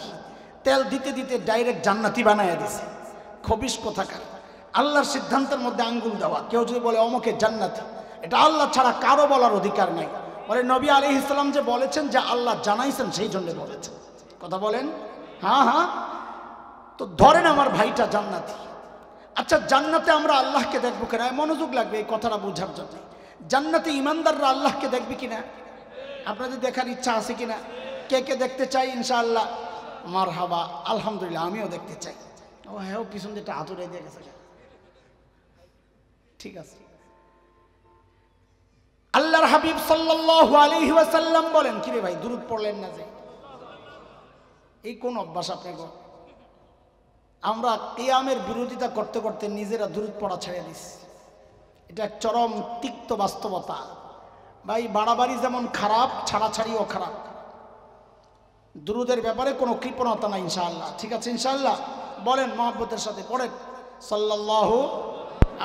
তেল দিতে দিতে ডাইরেক্ট জান্নাতি বানায় দিছে। খবিশ কোথাকার। আল্লাহর সিদ্ধান্তের মধ্যে আঙ্গুল দেওয়া। কেউ যদি বলে অমুকে জান্নাতি, এটা আল্লাহ ছাড়া কারো বলার অধিকার নাই। বলে নবী আলাইহিস সালাম যে বলেছেন যে আল্লাহ জানাইছেন সেই জন্য বলেছেন। কথা বলেন? হ্যাঁ। তো ধরেন আমার ভাইটা জান্নাতি। আচ্ছা জান্নাতে আমরা আল্লাহকে দেখবো কিনা? মনোযোগ লাগবে এই কথাটা বোঝার জন্য। জান্নাতে ইমানদাররা আল্লাহকে দেখবে কিনা? আপনাদের দেখার ইচ্ছা আছে কিনা? কে কে দেখতে চাই? ইনশাআল্লাহ মারহাবা, আলহামদুলিল্লাহ, আমিও দেখতে চাই। ও হ্যাঁ, পিছন দিকটা আতুরে দিয়ে গেছে। ঠিক আছে। আল্লাহর হাবিব সাল্লাল্লাহু আলাইহি ওয়াসাল্লাম বলেন, কি রে ভাই দুরূদ পড়লেন না যে? এই কোন অভ্যাস আপনাকে? আমরা কিয়ামের বিরোধিতা করতে করতে নিজেরা দুরূদ পড়া ছেড়ে দিছি। এটা এক চরম তিক্ত বাস্তবতা। ভাই বাড়াবাড়ি যেমন খারাপ, ছাড়াছাড়িও খারাপ। দুরূদের ব্যাপারে কোনো কৃপণতা নাই ইনশাআল্লাহ। ঠিক আছে ইনশাআল্লাহ? বলেন মহব্বতের সাথে পড়েন সাল্লাল্লাহু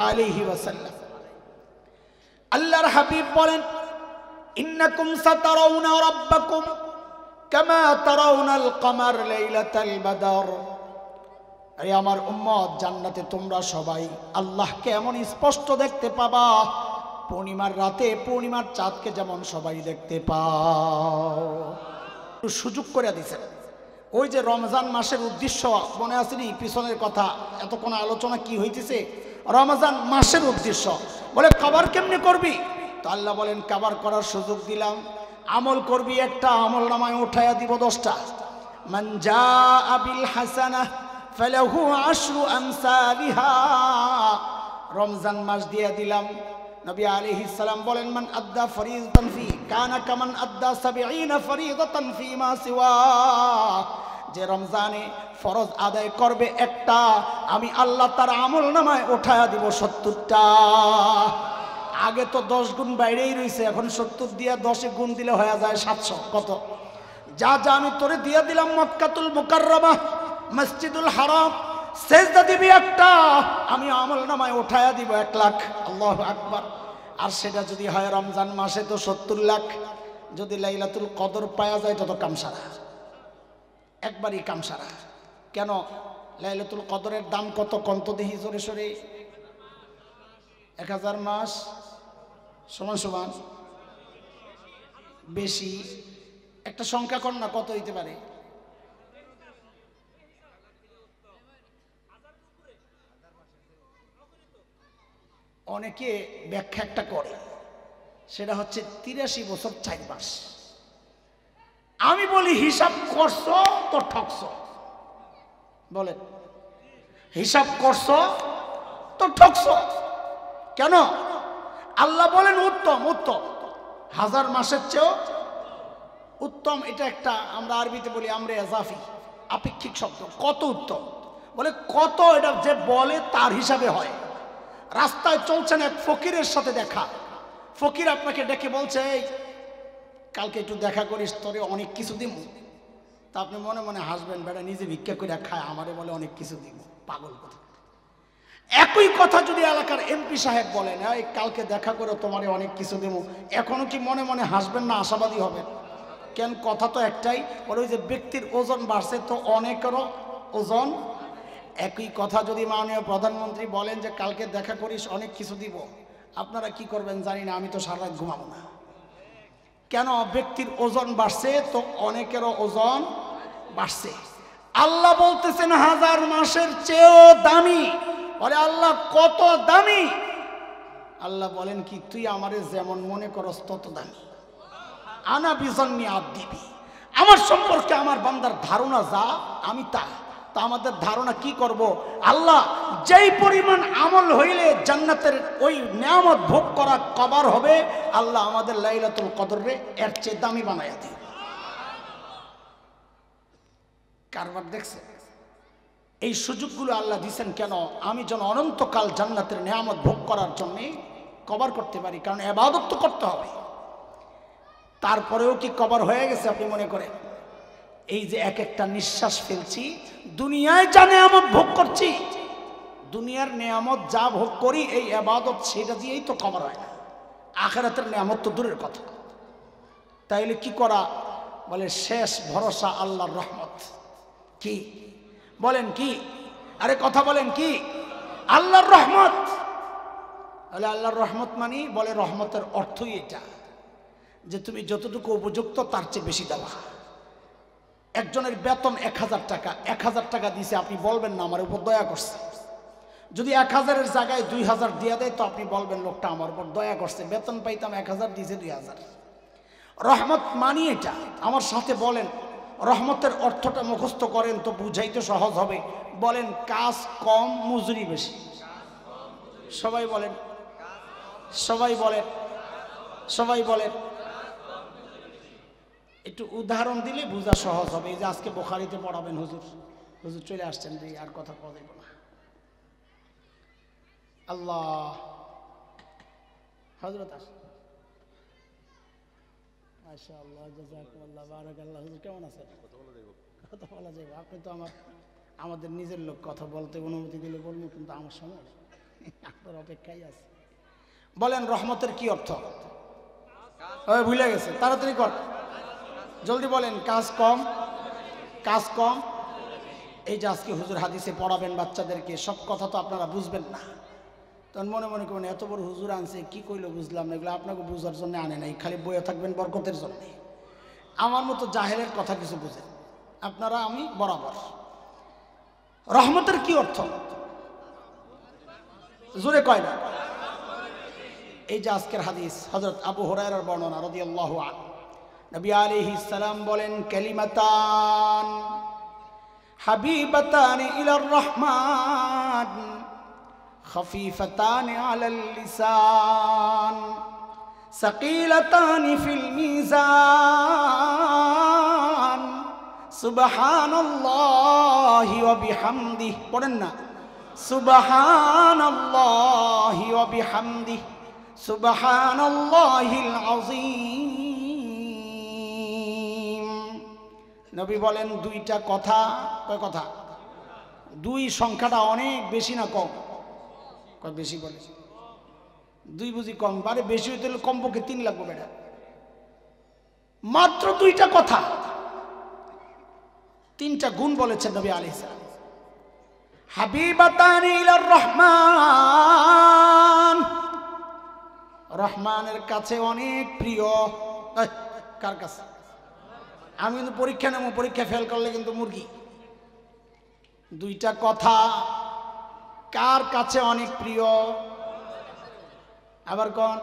আলাইহি ওয়াসাল্লাম। আল্লাহর হাবিব বলেন, ইন্নাকুম সাতারাউনা রাব্বাকুম কামা তারাউনাল কমার লাইলাতাল বাদর। আরে আমার উম্মত, জান্নাতে তোমরা সবাই আল্লাহকে এমন স্পষ্ট দেখতে পাবা পূর্ণিমার রাতে পূর্ণিমার চাঁদকে যেমন সবাই দেখতে পাও, সুযোগ করে দিয়েছেন। ওই যে রমজান মাসের উদ্দেশ্য মনে আসেনি পিছনের কথা, এতক্ষণ আলোচনা কি হইতেছে, রমজান মাসের উদ্দেশ্য। বলে কবর কেমনে করবি, তো আল্লাহ বলেন কবর করার সুযোগ দিলাম, আমল করবি একটা, আমল নামায় উঠাইয়া দিব 10টা। মান জাআ বিল হাসানাহ ফালাহু আশরু আমসালিহা। রমজান মাস দিয়ে দিলাম। নবী আলাইহিস সালাম বলেন মান আদ্দা ফরিদাতান ফি কানা কামান আদ্দা 70 ফরিদাতান ফি মা সিওয়া। যে রমজানে ফরজ আদায় করবে একটা, আমি আল্লাহ তার আমল নামায় উঠায়া দিব 70টা। আগে তো 10 গুণ বাইরেই রয়েছে, এখন 70 দিয়া 10 গুণ দিলে হয়ে যায় 700। কত যা যা আমি তোরে দিয়ে দিলাম মক্কাতুল মুকাররমা মসজিদুল হারাম, সেজদা দিবি একটা, আমি আমল নামায় উঠায়া দিব 1 লাখ। আল্লাহু আকবার। আর সেটা যদি হয় রমজান মাসে তো 70 লাখ। যদি লাইলাতুল কদর পাওয়া যায় তত কামসারা, একবারই কামসারা। কেন লাইলাতুল কদরের দাম কত কন্ত দেখি জোরে সরে? 1000 মাস সমান সমান বেশি। একটা সংখ্যা কর না, কত হইতে পারে? অনেকে ব্যাখ্যা একটা করে, সেটা হচ্ছে 83 বছর 4 মাস। আমি বলি হিসাব করছো তো ঠকছো। বলেন হিসাব করছো তো ঠকছো। কেন? আল্লাহ বলেন উত্তম, উত্তম 1000 মাসের চেয়েও উত্তম। এটা একটা আমরা আরবিতে বলি আমরা এজাফি, আপেক্ষিক শব্দ। কত উত্তম বলে কত, এটা যে বলে তার হিসাবে হয়। রাস্তায় চলছেন, এক ফকিরের সাথে দেখা, ফকির আপনাকে ডেকে বলছে এই কালকে একটু দেখা করিস, তোরে অনেক কিছু দিব। তা আপনি মনে মনে হাসবেন, বেটা নিজে ভিক্ষা করে খায়, আমারে বলে অনেক কিছু দিব, পাগল কথা। একই কথা যদি এলাকার এমপি সাহেব বলেন এই কালকে দেখা করে তোমারে অনেক কিছু দেব, এখনো কি মনে মনে হাসবেন না আশাবাদী হবেন? কেন? কথা তো একটাই, বলে ওই যে ব্যক্তির ওজন বাড়ছে তো অনেকেরও ওজন। একই কথা যদি মাননীয় প্রধানমন্ত্রী বলেন যে কালকে দেখা করিস অনেক কিছু দিব, আপনারা কি করবেন জানি না, আমি তো সারা রাত ঘুমাবো না। কেন? ব্যক্তির ওজন বাড়ছে তো অনেকেরও ওজন বাড়ছে। আল্লাহ বলতেছেন 1000 মাসের চেয়েও দামি। বলে আল্লাহ কত দামি? আল্লাহ বলেন কি তুই আমারে যেমন মনে করস তত দামি। আনা বিজন্নি আদিবি, আমার সম্পর্কে আমার বান্দার ধারণা যা আমি তা। তা আমাদের ধারণা কি করব? আল্লাহ যেই পরিমাণ আমল হইলে জান্নাতের ওই নিয়ামত ভোগ করা কবর হবে, আল্লাহ আমাদের লাইলাতুল কদরে এর চেয়ে দামি বানায়া দিবে। কারবার দেখছে? এই সুযোগগুলো আল্লাহ দিয়েছেন কেন? আমি যেন অনন্তকাল জান্নাতের নিয়ামত ভোগ করার জন্য কবর করতে পারি। কারণ ইবাদত তো করতে হবে। তারপরেও কি কবর হয়ে গেছে আপনি মনে করেন? এই যে এক একটা নিঃশ্বাস ফেলছি, দুনিয়ায় যা নিয়ামত ভোগ করছি, দুনিয়ার নিয়ামত যা ভোগ করি এই ইবাদত, সেটা দিয়েই তো কবর হয় না। আখিরাতের নিয়ামত তো দূরের কথা। তাইলে কি করা? বলে শেষ ভরসা আল্লাহর রহমত। কি বলেন? কি আরে কথা বলেন? কি আল্লাহর রহমত? বলে আল্লাহর রহমত মানি, বলে রহমতের অর্থই এটা যে তুমি যতটুকু উপযুক্ত তার চেয়ে বেশি দেওয়া। একজনের বেতন 1000 টাকা, 1000 টাকা দিয়েছে, আপনি বলবেন না আমার উপর দয়া করছে। যদি 1000-এর জায়গায় 2000 দিয়ে দেয় তো আপনি বলবেন লোকটা আমার উপর দয়া করছে, বেতন পাইতাম 1000 দিয়েছে 2000। রহমত মানি এটা। আমার সাথে বলেন রহমতের অর্থটা মুখস্থ করেন তো বুঝাইতে সহজ হবে। বলেন কাজ কম মজুরি বেশি। সবাই বলেন, সবাই বলেন, সবাই বলেন। একটু উদাহরণ দিলে বোঝা সহজ হবে। এই যে আজকে বুখারীতে পড়াবেন হুজুর, হুজুর চলে আসছেন, যে আর কথা কওয়া যাবে না। আল্লাহ হযরত মাশাআল্লাহ জাযাকুমুল্লাহ বারাকাল্লাহ। হুজুর কেমন আছেন? কথা বলা যাবে? আপনি তো আমাদের নিজের লোক, কথা বলতে অনুমতি দিলে বলবো, কিন্তু আমার সময় আপনার অপেক্ষায় আছে। বলেন রহমতের কি অর্থ? ভুলে গেছে, তাড়াতাড়ি কর, জলদি বলেন। কাজ কম, কাজ কম। এই যে আজকে হুজুর হাদিসে পড়াবেন বাচ্চাদেরকে, সব কথা তো আপনারা বুঝবেন না। তখন মনে মনে করবেন এত বড় হুজুর আনছে কি কইলো বুঝলাম না, এগুলো আপনাকে বুঝার জন্য আনে নাই, খালি বইয়ে থাকবেন বরকতের জন্য। আমার মতো জাহেলের কথা কিছু বুঝেন আপনারা, আমি বরাবর। রহমতের কি অর্থ জোরে কয় না? এই যে আজকের হাদিস, হযরত আবু হুরায়রার বর্ণনা রাদিয়াল্লাহু আনহু, নবী আলাইহিস সালাম বলেন, কালিমাতান হাবিবাতান ইলার রহমান خفيفتان على اللسان ثقيلتان في الميزان سبحان الله وبحمده পড়েন না سبحان الله وبحمده سبحان الله العظيم। নবী বলেন দুইটা কথা, কয় কথা? দুই সংখ্যাটা অনেক বেশি না কম? কয় বেশি বলে, দুই বুঝি কম? বারে বেশি হইতে হলে কমপক্ষে 3 লাগবে বেটা। মাত্র দুইটা কথা, 3টা গুণ বলেছেন নবী আলাইহিস সালাম। হাবিবাতান ইলার রহমান, রহমানের কাছে অনেক প্রিয়। কার কাছে? আমি কিন্তু পরীক্ষা নেব, পরীক্ষা ফেল করলে কিন্তু মুরগি। দুইটা কথা কার কাছে অনেক প্রিয়? আবার কোন?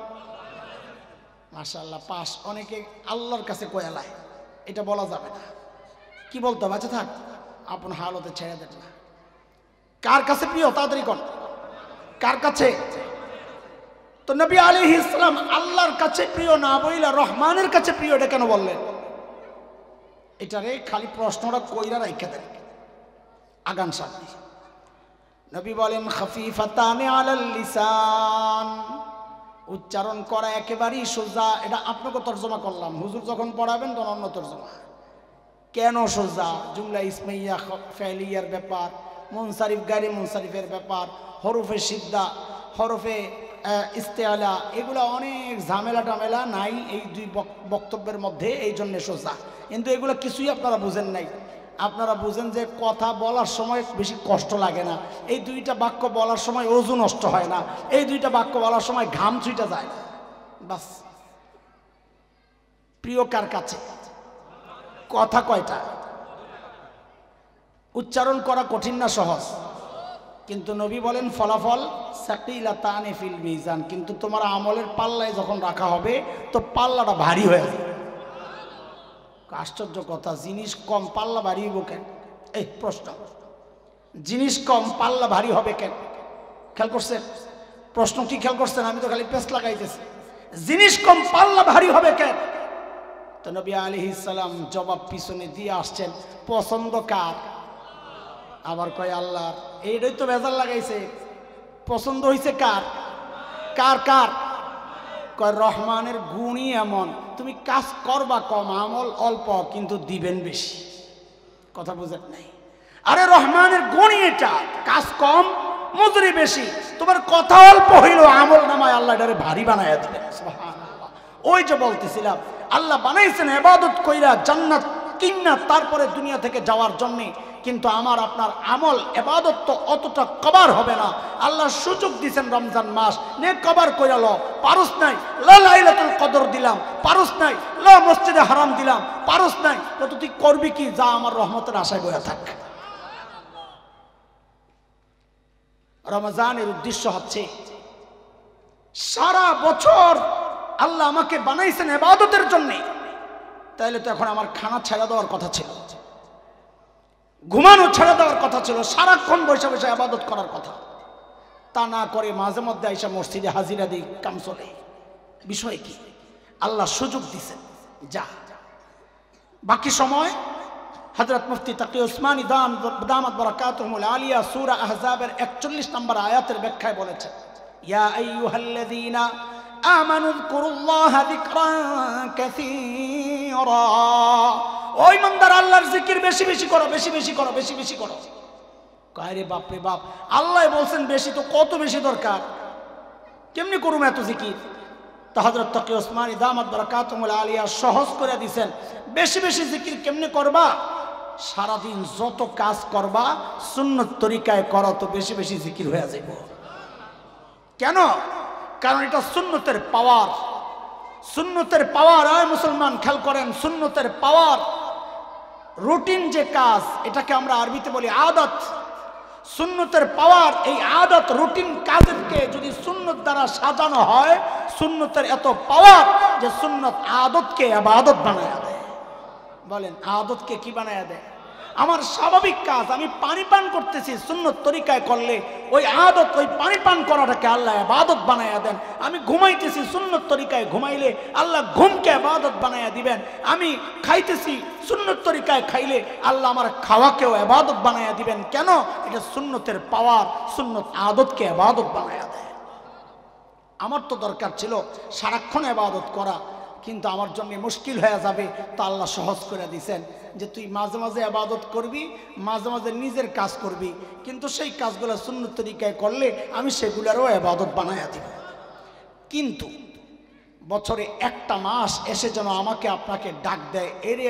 মাশাআল্লাহ, পাস। অনেকে আল্লাহর কাছে কয়ালায়, এটা বলা যাবে না। কি বলতে হবে? আচ্ছা থাক, আপন হালতে ছেড়ে দেন না। কার কাছে প্রিয়? তাড়াতাড়ি কোন? কার কাছে? তো নবী আলাইহিস সালাম আল্লাহর কাছে প্রিয় না বইলা রহমানের কাছে প্রিয়, এটা কেন বললেন? এটারে খালি প্রশ্নটা কইরা রাইখা দেন, আগান সামনে। নবী বলেন খাফিফাতান আলাল লিসান, উচ্চারণ করা একেবারেই সোজা। এটা আপনাকে তর্জমা করলাম, হুজুর যখন পড়াবেন তখন অন্য তর্জমা। কেন সোজা? জুমলা ইসমাইয়া ফাইলিয়ার ব্যাপার, মুনসারিফ গায়রে মুনসারিফের ব্যাপার, হরফে সিদ্ধা, হরফে ইস্তেআলা, এগুলো অনেক ঝামেলা টামেলা নাই এই দুই বক্তব্যের মধ্যে, এই জন্য সোজা। কিন্তু এগুলো কিছুই আপনারা বুঝেন নাই। আপনারা বুঝেন যে কথা বলার সময় বেশি কষ্ট লাগে না, এই দুইটা বাক্য বলার সময় ওযু নষ্ট হয় না, এই দুইটা বাক্য বলার সময় ঘাম ছুটে যায় না, বাস। প্রিয় কার কাছে? কথা কয়টা? উচ্চারণ করা কঠিন না সহজ? কিন্তু নবী বলেন ফলাফল সাকিলাতানি ফিল মিজান, কিন্তু তোমার আমলের পাল্লায় যখন রাখা হবে তো পাল্লাটা ভারী হয়ে যাবে। আশ্চর্য কথা, জিনিস কম পাল্লা ভারী হইব কেন? এই প্রশ্ন, জিনিস কম পাল্লা ভারী হবে কেন? খেয়াল করছেন প্রশ্ন? কি খেয়াল করছেন? আমি তো খালি পেস লাগাইতেছি। জিনিস কম পাল্লা ভারী হবে কেন? তো নবী আলাইহিস সালাম জবাব পিছনে দিয়ে আসছেন, পছন্দ কার? আবার কয় আল্লাহর। এইটাই তো বেজাল লাগাইছে, পছন্দ হইছে কার? কার কার? কয় রহমানের গুণই এমন, তুমি কাজ করবা কম, আমল অল্প, কিন্তু দিবেন বেশি। কথা বুঝেন নাই? আরে রহমানের গুণই এটা, কাজ কম মজুরি বেশি, তোমার কথা অল্প হইল, আমল নামায় আল্লাহ এটারে ভারী বানায়া দিবেন। সুবহানাল্লাহ। ওই যে বলতেছিলাম, আল্লাহ বানাইছেন ইবাদত কইরা জান্নাত কিন্না তারপরে দুনিয়া থেকে যাওয়ার জন্য, কিন্তু আমার আপনার আমল ইবাদত তো অতটা কভার হবে না। আল্লাহ সুযোগ দিয়েছেন রমজান মাস, নে কভার কইরা লো, পারুস নাই লা লাইলাতুল কদর দিলাম, পারুস নাই লা মসজিদে হারাম দিলাম, পারুস নাই তো তুই করবি কি? যা আমার রহমতের আশায় বয়া থাক। রমজানের উদ্দেশ্য হচ্ছে সারা বছর আল্লাহ আমাকে বানাইছেন ইবাদতের জন্য, তাইলে তো এখন আমার খানা ছেড়ে দেওয়ার কথা ছিল, ঘুমানো ছেড়ে দেওয়ার কথা ছিল, সারাক্ষণ বসে বসে ইবাদত করার কথা। তা না করে মাঝে মধ্যে আইসা মসজিদে হাজিরা দিই, কাম চলে। বিষয় কি? আল্লাহ সুযোগ দিছেন, যা। বাকি সময় হযরত মুফতি তাকি উসমানী দামাত বারাকাতুহুল আলিয়া সূরা আহজাবের 41 নম্বর আয়াতের ব্যাখ্যায় বলেছেন, ইয়া আইয়ুহাল্লাযীনা আমানু যকুরুল্লাহা যিকরান কাসীরা, ওই ইমানদার আল্লাহর জিকির বেশি বেশি করো, বেশি বেশি করো, বেশি বেশি করো। কয় রে বাপ রে বাপ, আল্লাহ বলছেন বেশি, তো কত বেশি দরকার? কেমনি করুম এত জিকির? তো হযরত তাকি উসমানী দামাত বারাকাতুহুল আলিয়া সহজ করে দিয়েছেন, বেশি বেশি জিকির কেমনে করবা? সারাদিন যত কাজ করবা সুন্নত তরিকায় করো, তো বেশি বেশি জিকির হয়ে যাবে। কেন? কারণ এটা সুন্নতের পাওয়ার। সুন্নতের পাওয়ার। আয় মুসলমান খেয়াল করেন, সুন্নতের পাওয়ার। রুটিন যে কাজ, এটাকে আমরা আরবিতে বলি আদত। সুন্নতের পাওয়ার, এই আদত রুটিন কাজকে যদি সুন্নত দ্বারা সাজানো হয়, সুন্নতের এত পাওয়ার যে সুন্নত আদতকে ইবাদত বানায় দেয়। বলেন, আদতকে কি বানায় দেয়? আমার স্বাভাবিক কাজ, আমি পানি পান করতেছি, সুন্নত তরিকায় করলে ওই আদত, ওই পানি পান করাটাকে আল্লাহ ইবাদত বানায়া দেন। আমি ঘুমাইতেছি, সুন্নত তরিকায় ঘুমাইলে আল্লাহ ঘুমকে ইবাদত বানায়া দিবেন। আমি খাইতেছি, সুন্নত তরিকায় খাইলে আল্লাহ আমার খাওয়াকেও ইবাদত বানায়া দিবেন। কেন? এটা সুন্নতের পাওয়ার, সুন্নত আদতকে ইবাদত বানায়া দেয়। আমার তো দরকার ছিল সারাক্ষণ ইবাদত করা, কিন্তু আমার জন্য মুশকিল হয়ে যাবে, তা আল্লাহ সহজ করে দিয়েছেন যে তুই মাঝে মাঝে ইবাদত করবি, মাঝে মাঝে নিজের কাজ করবি, কিন্তু সেই কাজগুলো সুন্নত তরিকায় করলে আমি সেগুলোরও ইবাদত বানায়া দিব। কিন্তু বছরে একটা মাস এসে যেন আমাকে আপনাকে ডাক দেয়, এর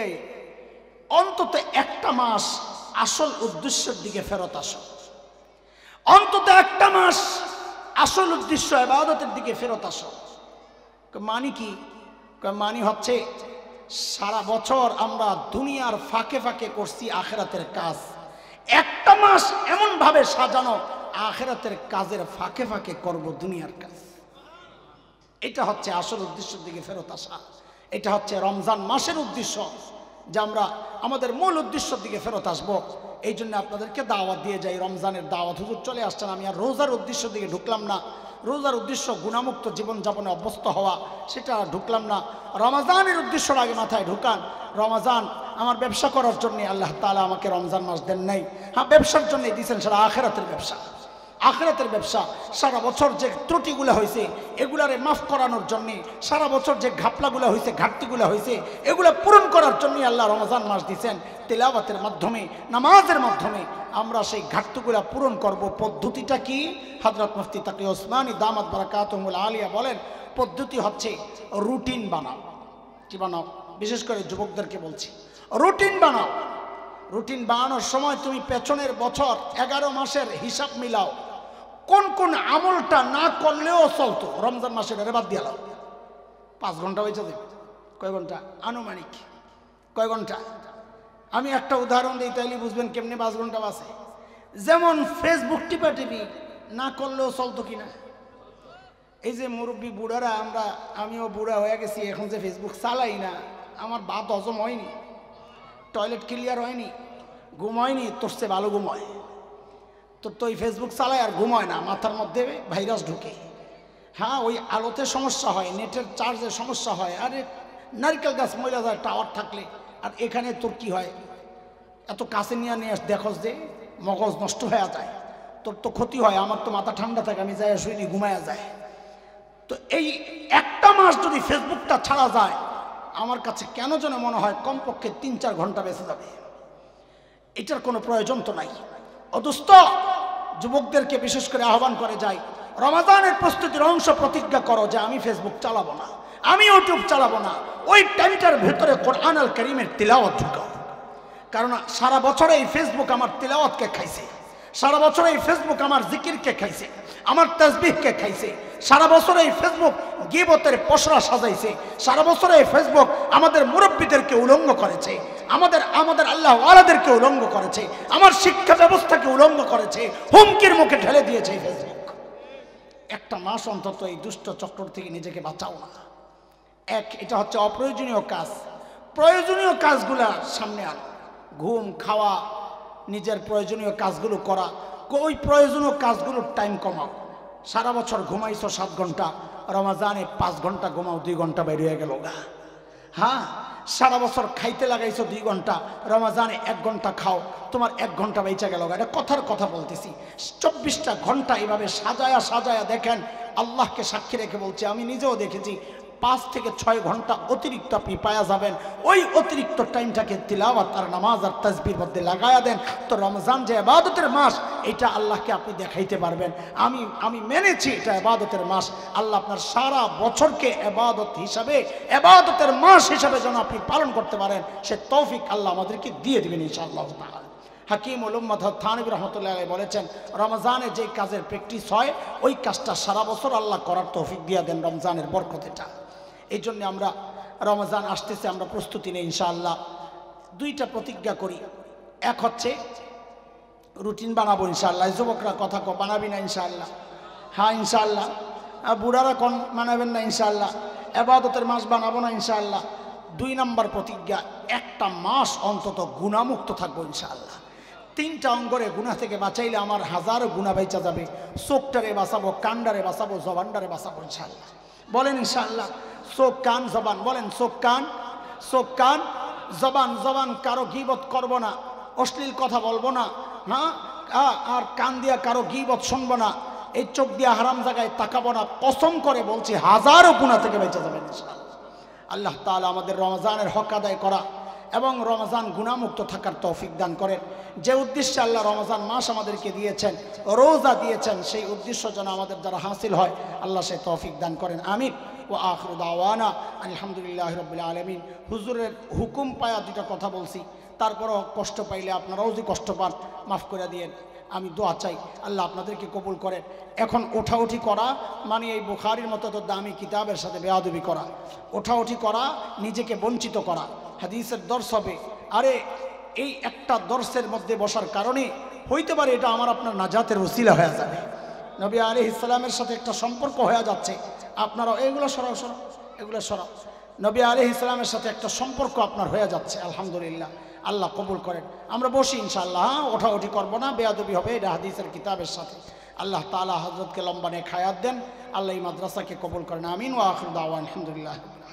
অন্তত একটা মাস আসল উদ্দেশ্যের দিকে ফেরত আসো। অন্তত একটা মাস আসল উদ্দেশ্য ইবাদতের দিকে ফেরত আসো। মানে কি? মানে হচ্ছে সারা বছর আমরা দুনিয়ার ফাঁকে ফাঁকে করছি আখিরাতের কাজ, একটা মাস এমন ভাবে সাজানো আখিরাতের কাজের ফাঁকে ফাঁকে করব দুনিয়ার কাজ। এটা হচ্ছে আসল উদ্দেশ্যের দিকে ফেরত আসা। এটা হচ্ছে রমজান মাসের উদ্দেশ্য, যে আমরা আমাদের মূল উদ্দেশ্যের দিকে ফেরত আসবো। এই জন্য আপনাদেরকে দাওয়াত দিয়ে যাই, রমজানের দাওয়াত। হুজুর চলে আসছেন, আমি আর রোজার উদ্দেশ্যের দিকে ঢুকলাম না। রোজার উদ্দেশ্য গুণামুক্ত জীবনযাপনে অভ্যস্ত হওয়া, সেটা ঢুকলাম না। রমজানের উদ্দেশ্যটা আগে মাথায় ঢুকান। রমজান আমার ব্যবসা করার জন্য আল্লাহ তাআলা আমাকে রমজান মাস দেন নাই। হ্যাঁ, ব্যবসার জন্যই দিয়েছেন, সেটা আখিরাতের ব্যবসা। আখিরাতের ব্যবসা। সারা বছর যে ত্রুটিগুলো হয়েছে এগুলারে মাফ করানোর জন্যে, সারা বছর যে ঘাপলাগুলো হয়েছে, ঘাটতিগুলো হয়েছে, এগুলো পূরণ করার জন্যই আল্লাহ রমজান মাস দিয়েছেন। তেলাওয়াতের মাধ্যমে, নামাজের মাধ্যমে আমরা সেই ঘাটতিগুলো পূরণ করব। পদ্ধতিটা কি? হযরত মুফতি তাকি ওসমানী দামাত বারাকাতুহুল আলিয়া বলেন, পদ্ধতি হচ্ছে রুটিন বানাও। কি বানাও? বিশেষ করে যুবকদেরকে বলছি, রুটিন বানাও। রুটিন বানানোর সময় তুমি পেছনের বছর 11 মাসের হিসাব মিলাও, কোন কোন আমলটা না করলেও চলতো রমজান মাসের, এর বাদ দিয়ে দাও। 5 ঘন্টা হয়েছে, কয় ঘন্টা আনুমানিক, কয় ঘন্টা? আমি একটা উদাহরণ দিই, তাইলে বুঝবেন কেমনে 5 ঘন্টা বাসে। যেমন ফেসবুক টিপা টিপি না করলেও চলতো কিনা। এই যে মুরব্বী বুড়ারা, আমিও বুড়া হয়ে গেছি, এখন যে ফেসবুক চালাই না, আমার ভাত হজম হয়নি, টয়লেট ক্লিয়ার হয়নি, ঘুম হয়নি, তোর চেয়ে ভালো ঘুম হয়। তোর তো ওই ফেসবুক চালায় আর ঘুম হয় না, মাথার মধ্যে ভাইরাস ঢুকে। হ্যাঁ, ওই আলোতে সমস্যা হয়, নেটের চার্জের সমস্যা হয়। আরে নারকেল গাছ মহিলা যায় টাওয়ার থাকলে, আর এখানে তোর কি হয়, এত কাছে নিয়ে দেখোস যে মগজ নষ্ট হয়ে যায়, তোর তো ক্ষতি হয়। আমার তো মাথা ঠান্ডা থাকে, আমি যাই শুইনি, ঘুমায়া যায়। তো এই একটা মাস যদি ফেসবুকটা ছাড়া যায়, আমার কাছে কেন যেন মনে হয় কমপক্ষে 3-4 ঘন্টা বেঁচে যাবে। এটার কোনো প্রয়োজন তো নাই। অদুস্থ যুবকদেরকে বিশেষ করে আহ্বান করে যাই, রমাদানের প্রস্তুতির অংশ প্রতিজ্ঞা করো যে আমি ফেসবুক চালাবো না, আমি ইউটিউব চালাবো না। ওই টাইমটার ভেতরে কোরআন আল কারীমের তিলাওয়াত ঢুকাও। কারণ সারা বছর এই ফেসবুক আমার তিলাওয়াতকে খাইছে, সারা বছর এই ফেসবুক আমার জিকিরকে খাইছে, আমার তাসবিহকে খাইছে। সারা বছর এই ফেসবুক গীবতের পসরা সাজাইছে। সারা বছর এই ফেসবুক আমাদের মুরব্বীদেরকে উলঙ্গ করেছে, আমাদের আল্লাহ ওয়ালাদেরকে উলঙ্গ করেছে, আমার শিক্ষা ব্যবস্থাকে উলঙ্গ করেছে, হুমকির মুখে ঠেলে দিয়েছে এই ফেসবুক। একটা মাস অন্তত এই দুষ্ট চক্র থেকে নিজেকে বাঁচাও না। এটা হচ্ছে অপ্রয়োজনীয় কাজ। প্রয়োজনীয় কাজগুলা সামনে আনো, ঘুম, খাওয়া, নিজের প্রয়োজনীয় কাজগুলো করা। ওই প্রয়োজনীয় কাজগুলোর টাইম কমাও। সারা বছর ঘুমাইছো 7 ঘন্টা, রমজানে 5 ঘন্টা ঘুমাও, 2 ঘন্টা বের হয়ে গেল গা। হ্যাঁ, সারা বছর খাইতে লাগাইছো 2 ঘন্টা, রমজানে 1 ঘন্টা খাও, তোমার 1 ঘন্টা বেঁচে গেল গা। এটা কথার কথা বলতেছি। 24টা ঘন্টা এভাবে সাজায়া সাজায়া দেখেন, আল্লাহকে সাক্ষী রেখে বলছি, আমি নিজেও দেখেছি 5 থেকে 6 ঘন্টা অতিরিক্ত আপনি পাওয়া যাবেন। ওই অতিরিক্ত টাইমটাকে তিলাওয়াত আর নামাজ আর তাসবিহর মধ্যে লাগায়া দেন, তো রমজান যে ইবাদতের মাস, এটা আল্লাহকে আপনি দেখাইতে পারবেন আমি মেনেছি এটা ইবাদতের মাস। আল্লাহ আপনার সারা বছরকে ইবাদত হিসাবে, ইবাদতের মাস হিসাবে যেন আপনি পালন করতে পারেন, সে তৌফিক আল্লাহ আমাদেরকে দিয়ে দিবেন ইনশাআল্লাহ তাআলা। হাকিমুল উম্মাত থানভী রহমতুল্লাহ আলাইহি বলেছেন, রমজানে যে কাজের প্র্যাকটিস হয় ওই কাজটা সারা বছর আল্লাহ করার তৌফিক দিয়ে দেন রমজানের বরকতেটা। এই জন্য আমরা রমজান আসতেছে, আমরা প্রস্তুতি নেই ইনশাআল্লাহ। দুইটা প্রতিজ্ঞা করি, এক হচ্ছে রুটিন বানাবো ইনশাআল্লাহ। যুবকরা কথা বানাবি না ইনশাআল্লাহ? হ্যাঁ ইনশাআল্লাহ। বুড়ারা কোন মানাবেন না ইনশাআল্লাহ? ইবাদতের মাস বানাবো না ইনশাআল্লাহ। 2 নম্বর প্রতিজ্ঞা, একটা মাস অন্তত গুনাহমুক্ত থাকবো ইনশাআল্লাহ। 3টা অঙ্গরে গুনাহ থেকে বাঁচাইলে আমার হাজারো গুনাহ বাইচা যাবে। চোখটারে বাঁচাবো, কানডারে বাঁচাবো, জবানডারে বাঁচাবো ইনশাআল্লাহ। বলেন ইনশাআল্লাহ। চোখ কান জবান, বলেন চোখ কান, চোখ কান জবান। জবান কারো গীবত করব না, অশ্লীল কথা বলবো না, হ্যাঁ, আর কান দিয়া কারো গীবত শুনবো না, এই চোখ দিয়া হারাম জায়গায় তাকাবো না। কসম করে বলছি হাজারো গুনাহ থেকে বেঁচে যাবেন ইনশাআল্লাহ। আল্লাহ তাআলা আমাদের রমজানের হক আদায় করা এবং রমজান গুনাহমুক্ত থাকার তৌফিক দান করেন। যে উদ্দেশ্যে আল্লাহ রমজান মাস আমাদেরকে দিয়েছেন, রোজা দিয়েছেন, সেই উদ্দেশ্য যেন আমাদের দ্বারা হাসিল হয়, আল্লাহ সেই তৌফিক দান করেন। আমিন। ও আখিরু দাওয়ানা আলহামদুলিল্লাহি রাব্বিল আলামিন। হুজুরের হুকুম পায়া 2টা কথা বলছি, তারপরও কষ্ট পাইলে আপনারাও যদি কষ্ট পান মাফ করে দিয়েন। আমি দোয়া চাই আল্লাহ আপনাদেরকে কবুল করেন। এখন ওঠাউঠি করা মানে এই বুখারীর মতো তো দামি কিতাবের সাথে বেয়াদবি করা, ওঠাউঠি করা, নিজেকে বঞ্চিত করা। হাদিসের দর্শ হবে, আরে এই একটা দর্শের মধ্যে বসার কারণে হইতে পারে এটা আমার আপনার নাজাতের ওসিলা হয়ে যাবে। নবী আলাইহিস সালামের সাথে একটা সম্পর্ক হয়ে যাচ্ছে। আপনারা এগুলো সরাও, এগুলো সরাও। নবী আলাইহিস সালামের সাথে একটা সম্পর্ক আপনার হয়ে যাচ্ছে। আলহামদুলিল্লাহ, আল্লাহ কবুল করেন। আমরা বসি ইনশাআল্লাহ। হ্যাঁ, ওঠাউঠি করবো না, বেয়াদবি হবে, এটা হাদিসের কিতাবের সাথে। আল্লাহ তাআলা হযরতকে লম্বা নেক হায়াত দেন। আল্লাহ এই মাদ্রাসাকে কবুল করেন। আমিন। ওয়া আখিরু দাওয়ানা আলহামদুলিল্লাহ।